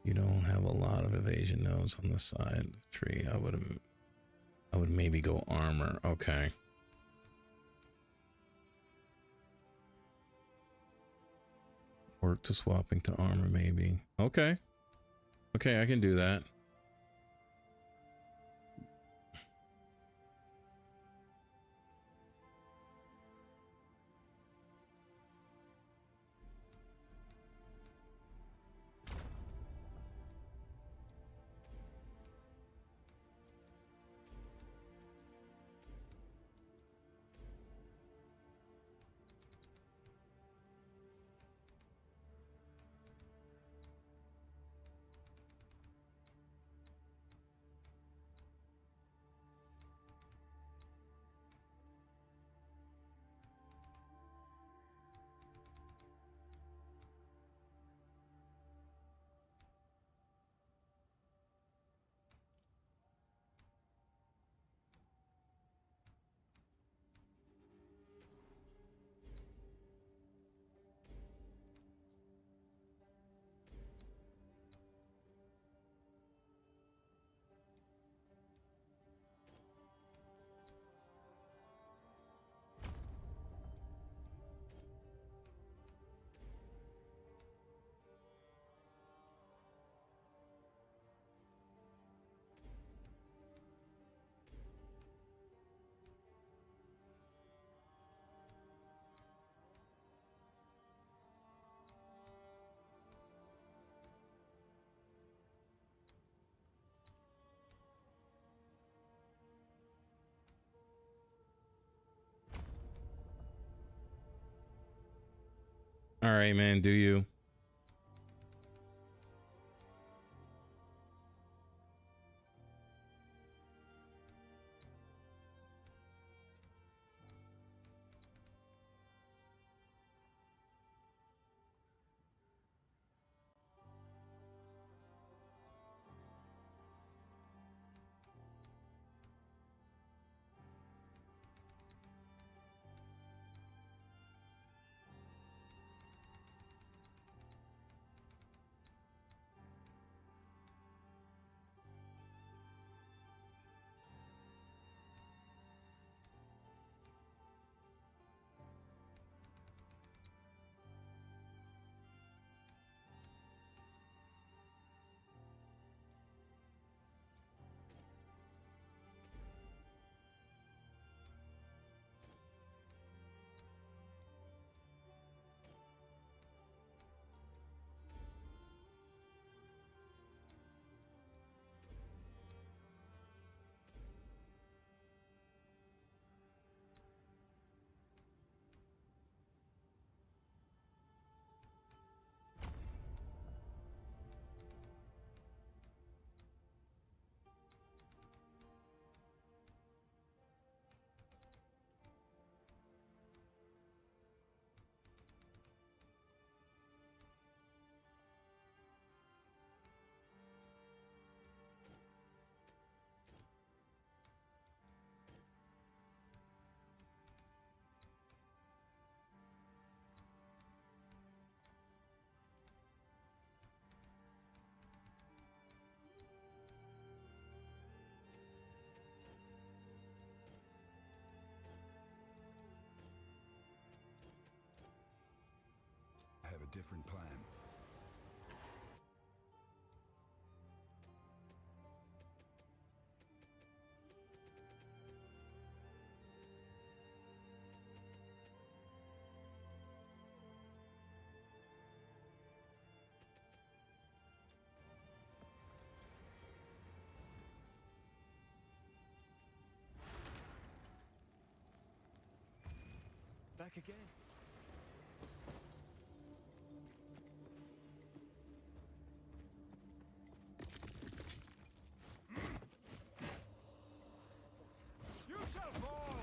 You don't have a lot of evasion nodes on the side of the tree. I would maybe go armor. Okay. Work to swapping to armor, maybe. Okay. Okay, I can do that. All right, man. Do you? different plan. Back again. You shall fall!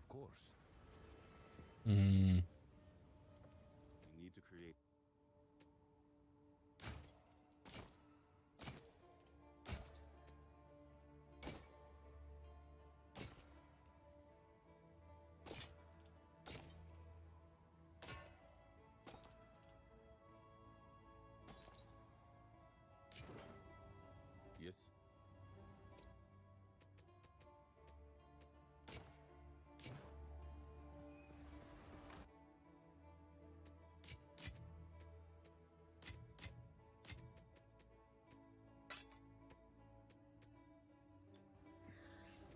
Course. Mm. We need to create. Yes.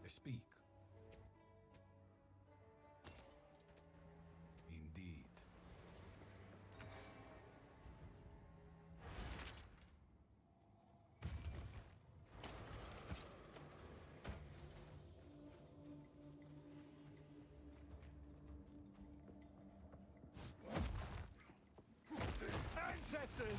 Speak. Indeed. Ancestors!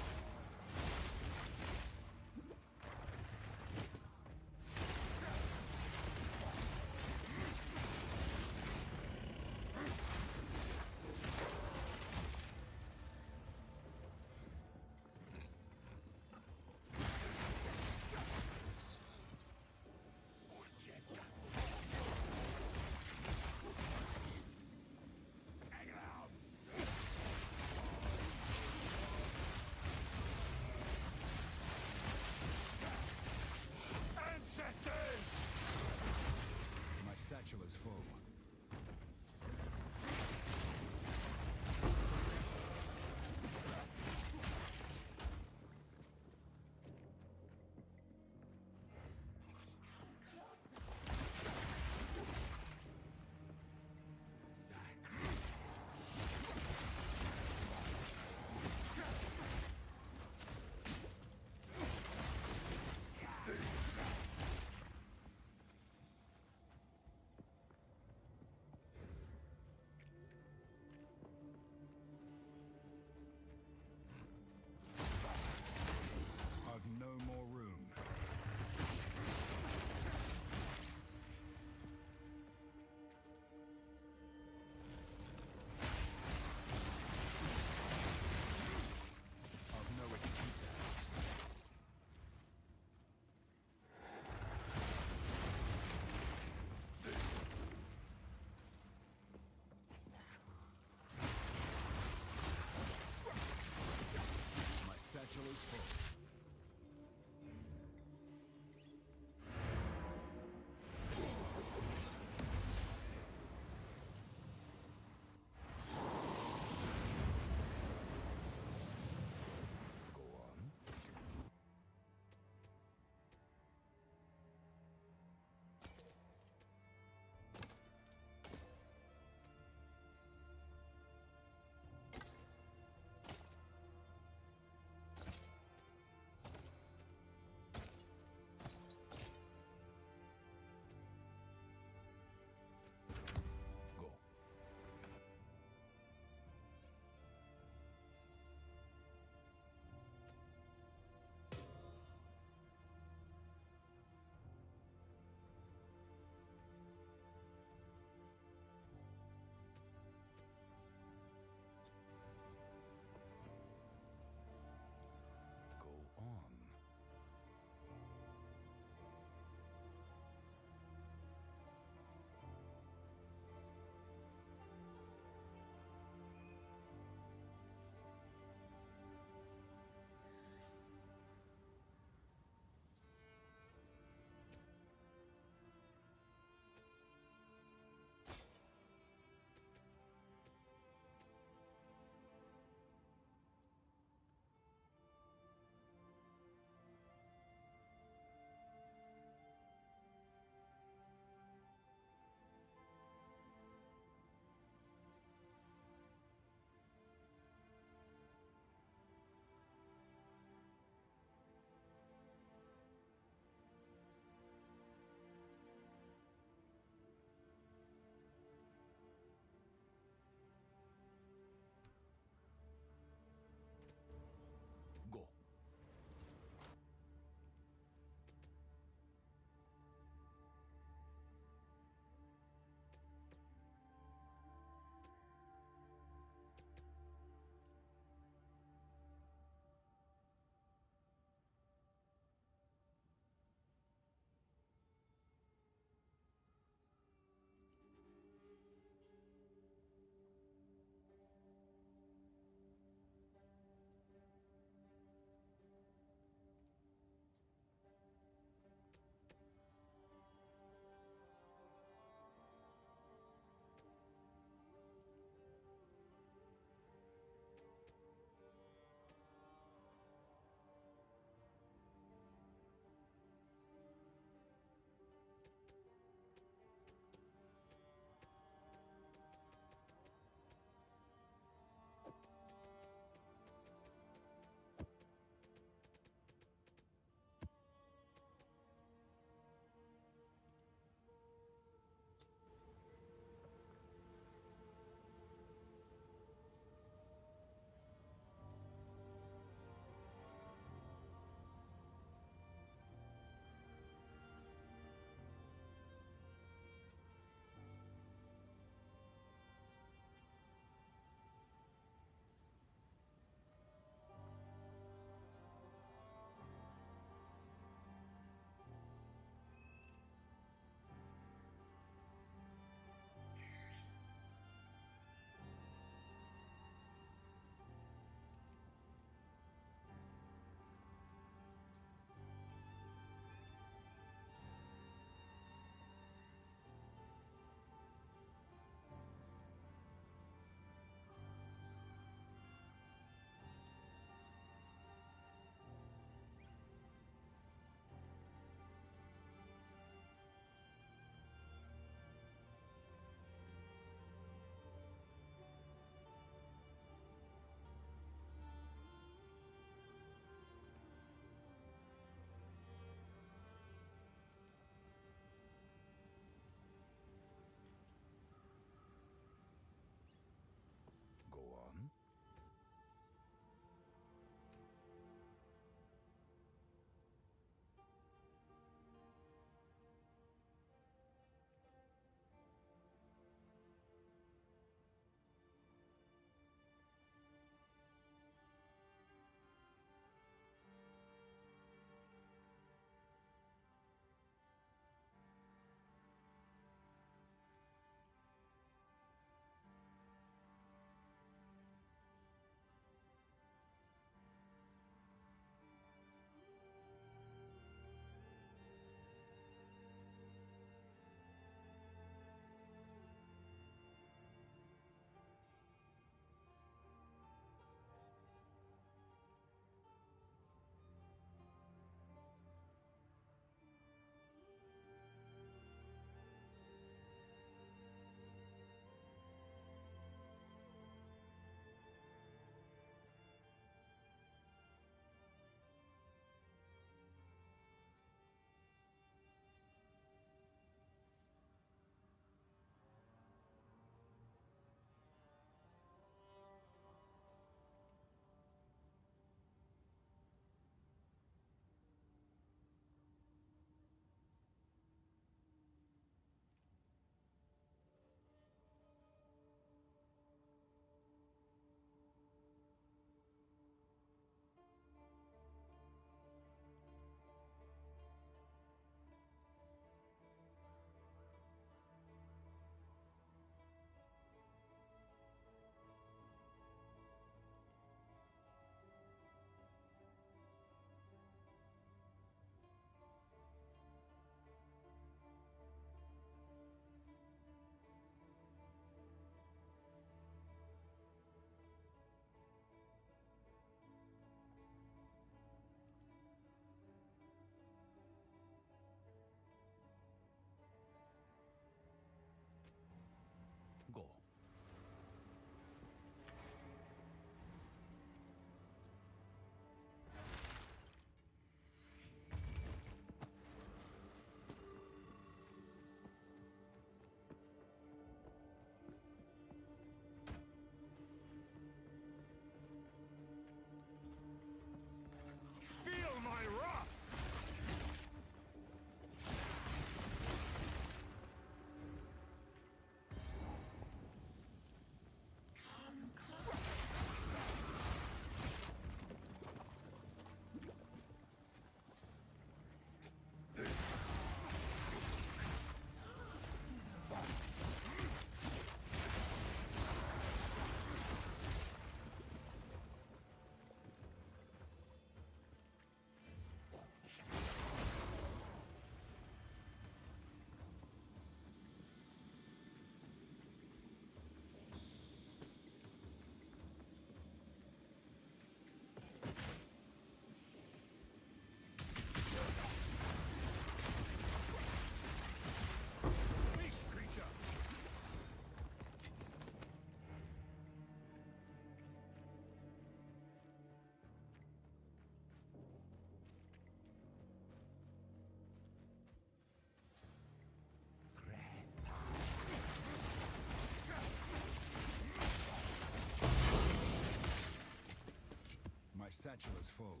satchel is full.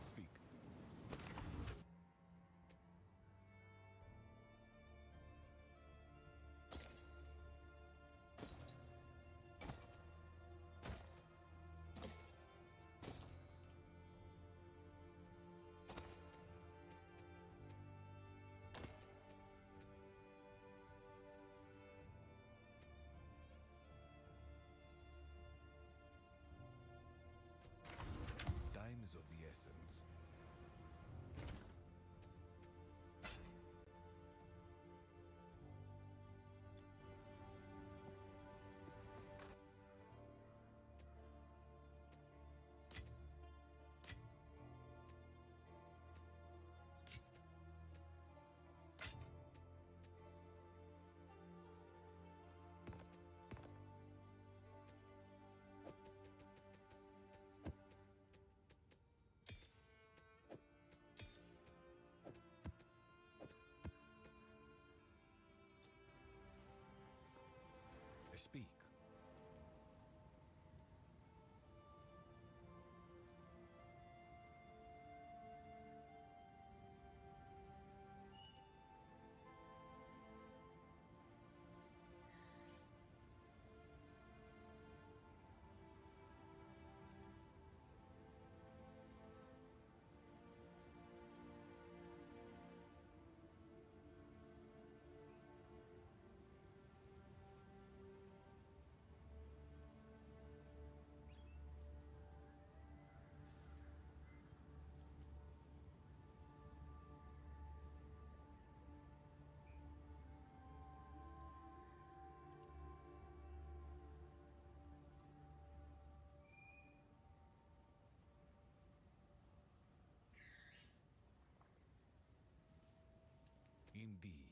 Speak. Time is of the essence. Speak. Indeed.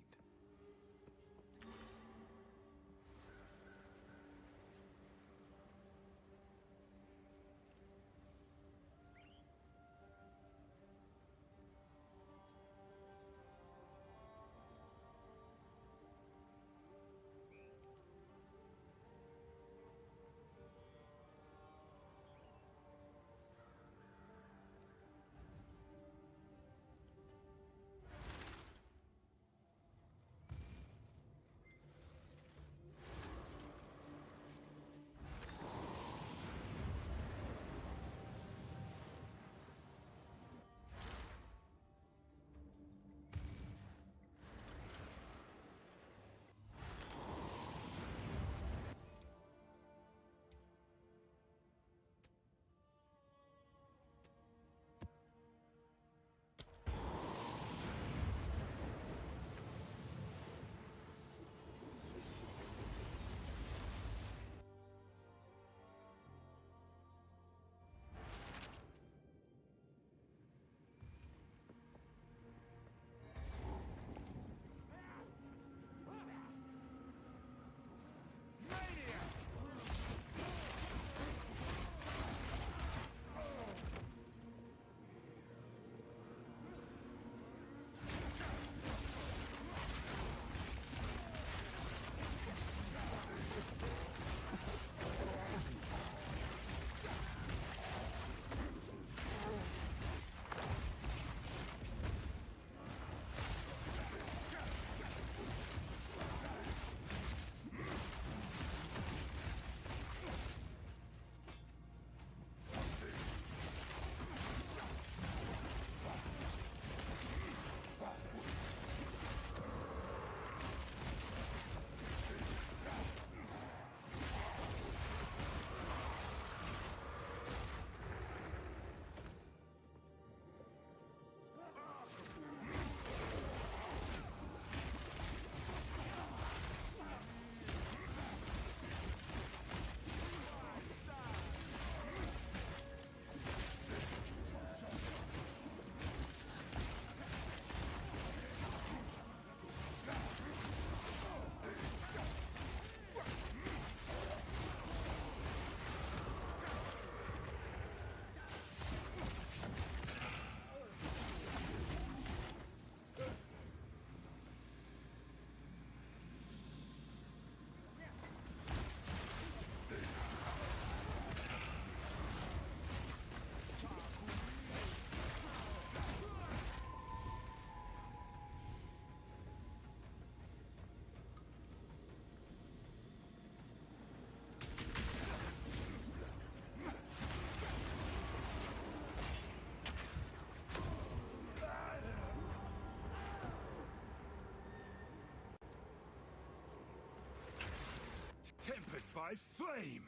my flame!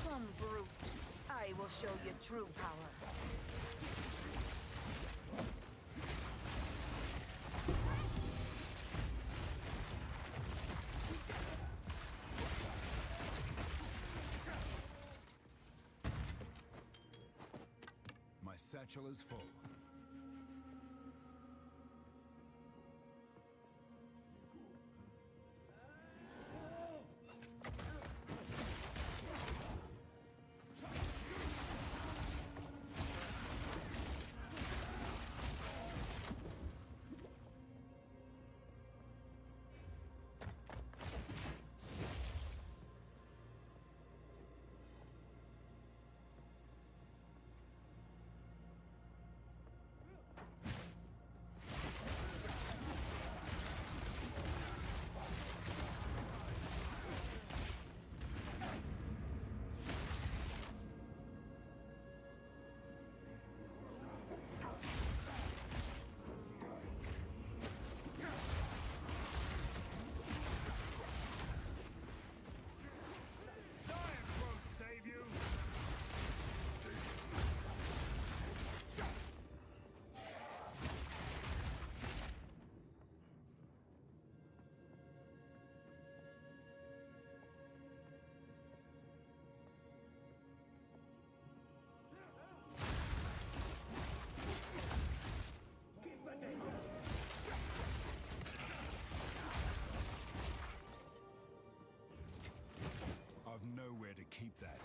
Come, brute. I will show you true power. My satchel is full. Science won't save you! I've nowhere to keep that.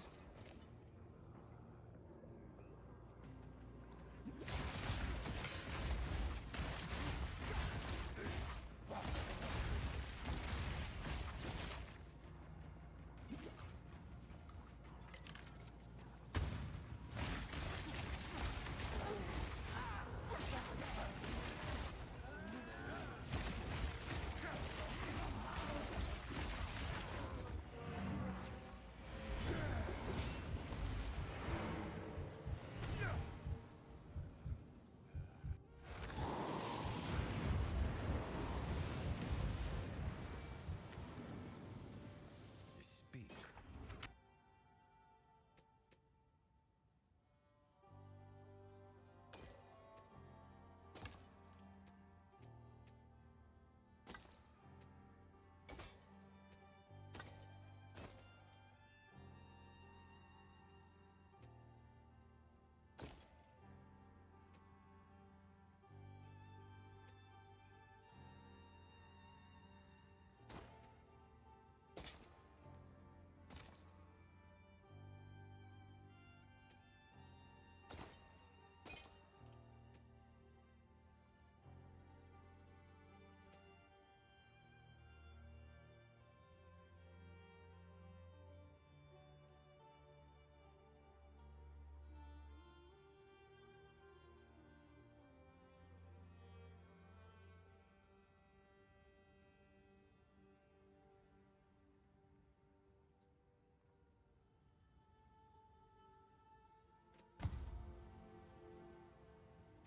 Speak.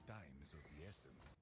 Time is of the essence.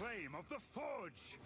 flame of the forge!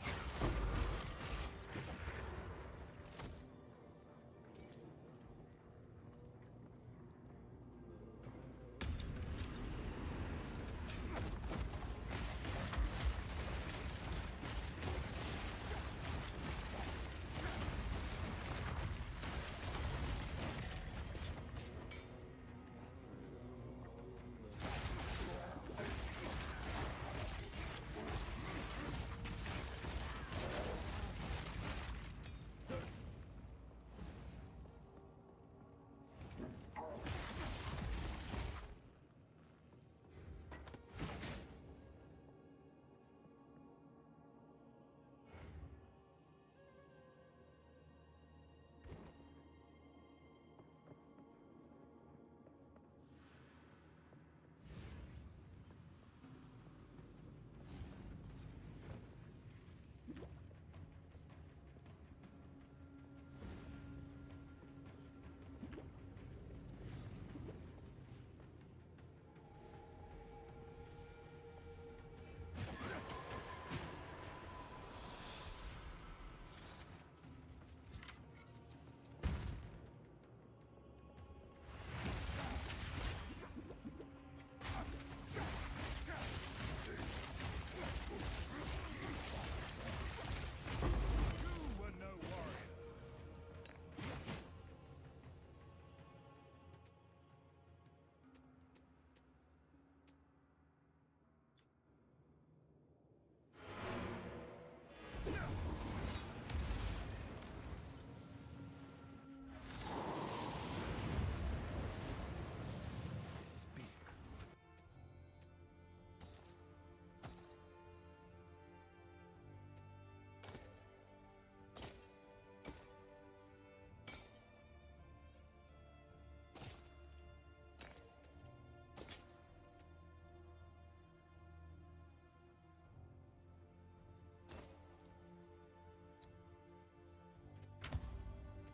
You were no warrior.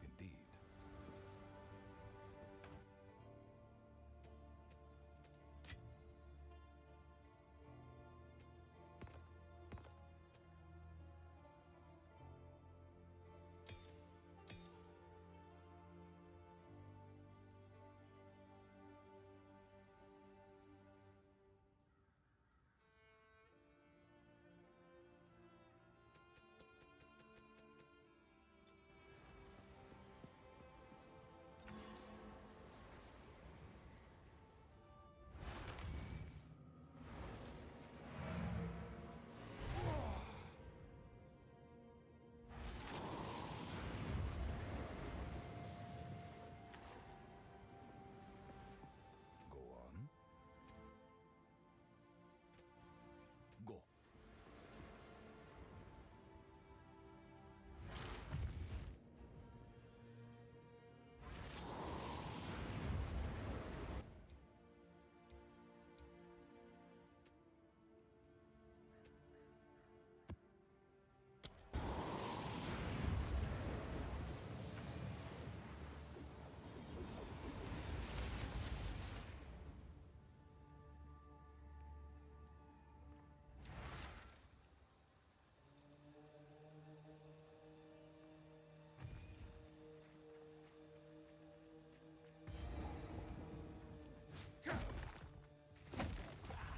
Indeed. Go on. Go.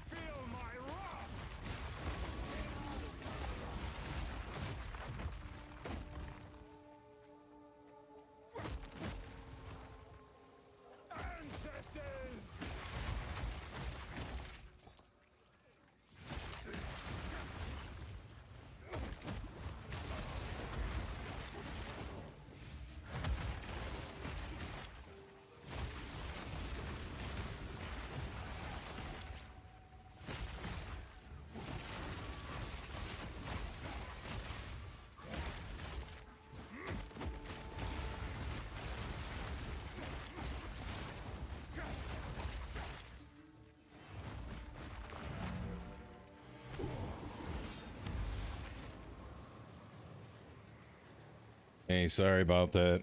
Feel my wrath! Ancestors! Hey, sorry about that.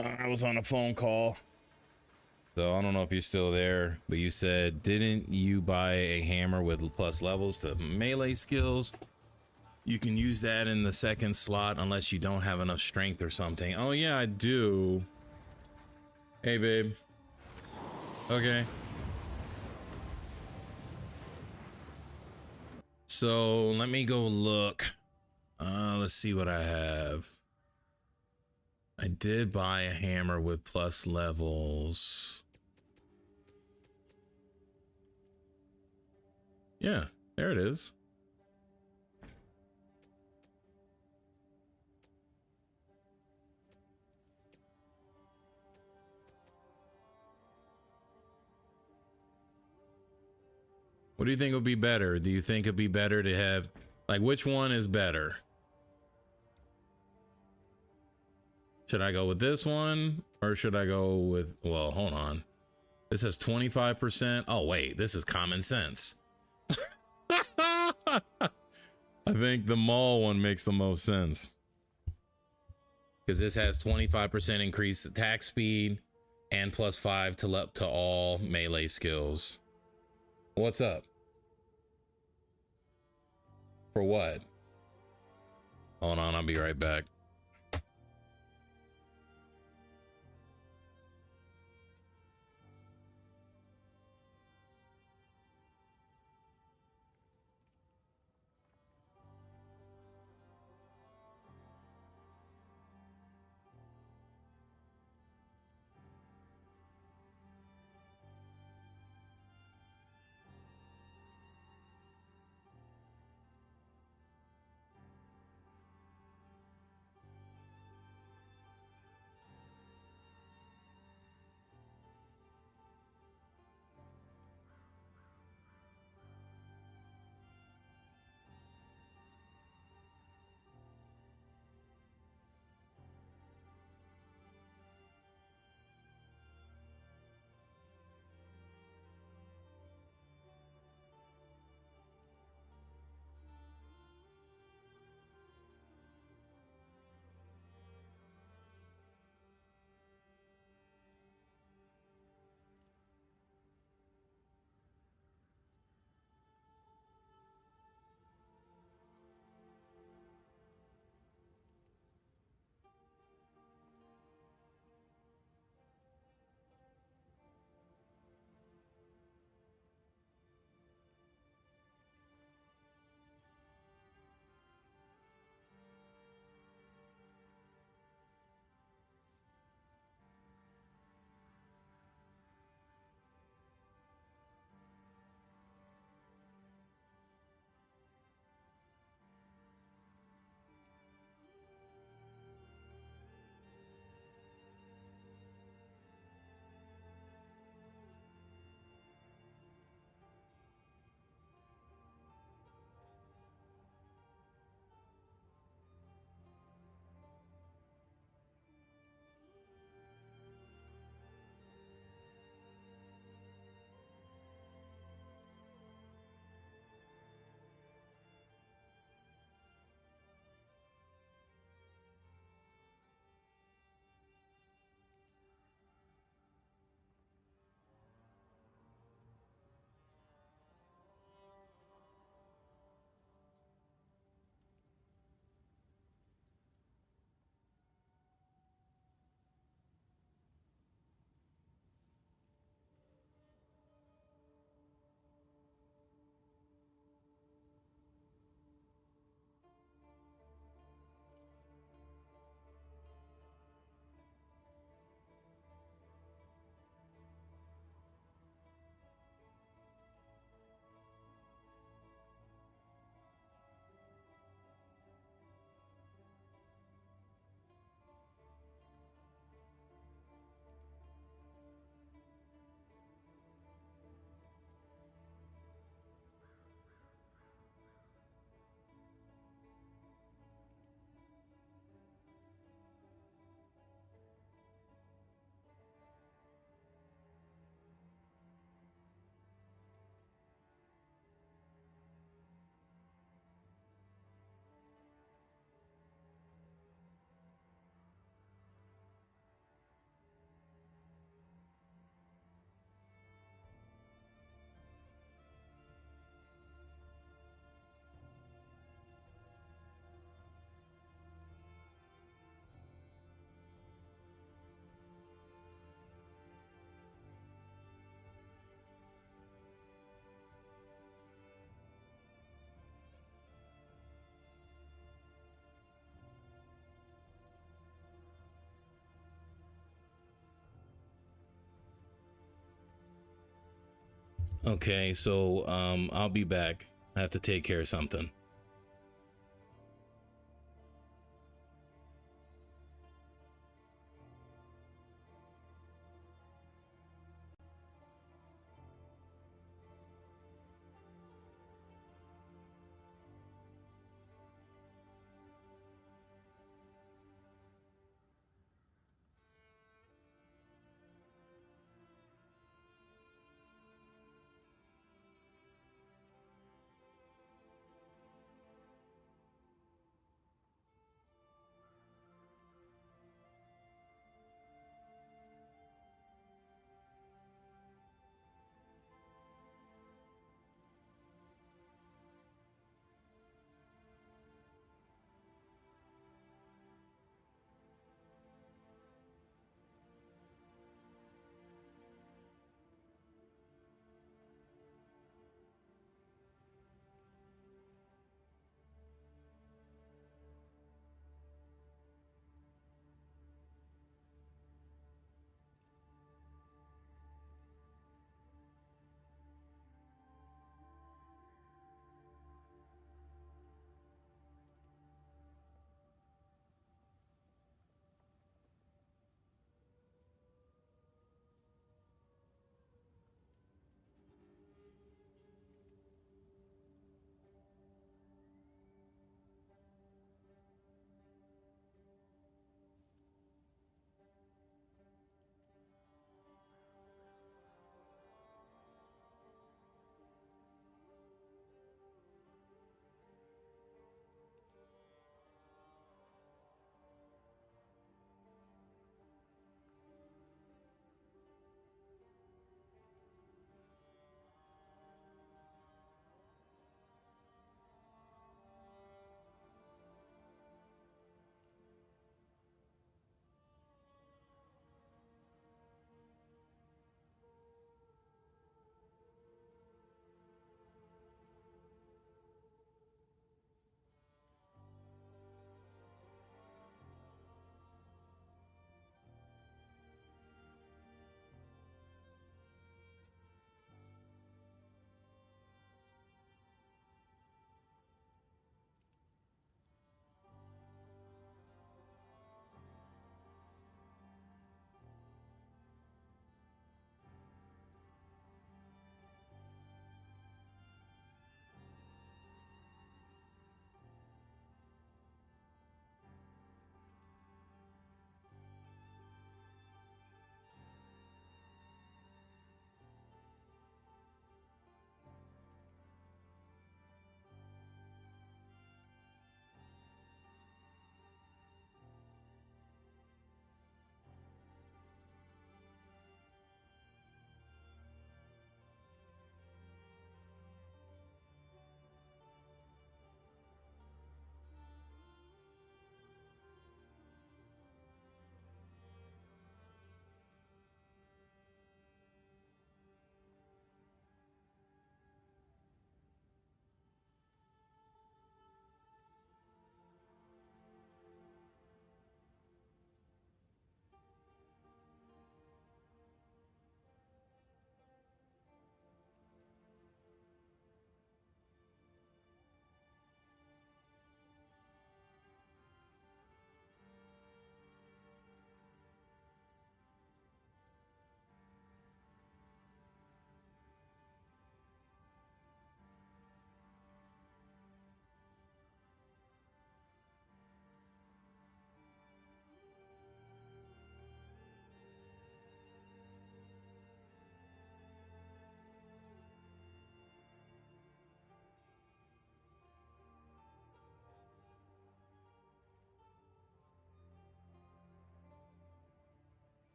I was on a phone call. So I don't know if you're still there, but you said, didn't you buy a hammer with plus levels to melee skills? You can use that in the second slot unless you don't have enough strength or something. Oh yeah, I do. Hey, babe. Okay. So let me go look. Let's see what I have. I did buy a hammer with plus levels. Yeah, there it is. What do you think would be better? Do you think it'd be better to have, like, which one is better? Should I go with this one or should I go with, well, hold on. This has 25%. Oh, wait, this is common sense. I think the mall one makes the most sense. Because this has 25% increased attack speed and plus 5 to all melee skills. What's up? For what? Hold on, I'll be right back. Okay, so I'll be back. I have to take care of something.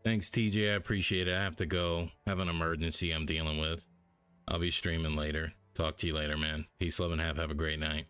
Thanks, TJ. I appreciate it. I have to go. Have an emergency I'm dealing with. I'll be streaming later. Talk to you later, man. Peace, love, and have a great night.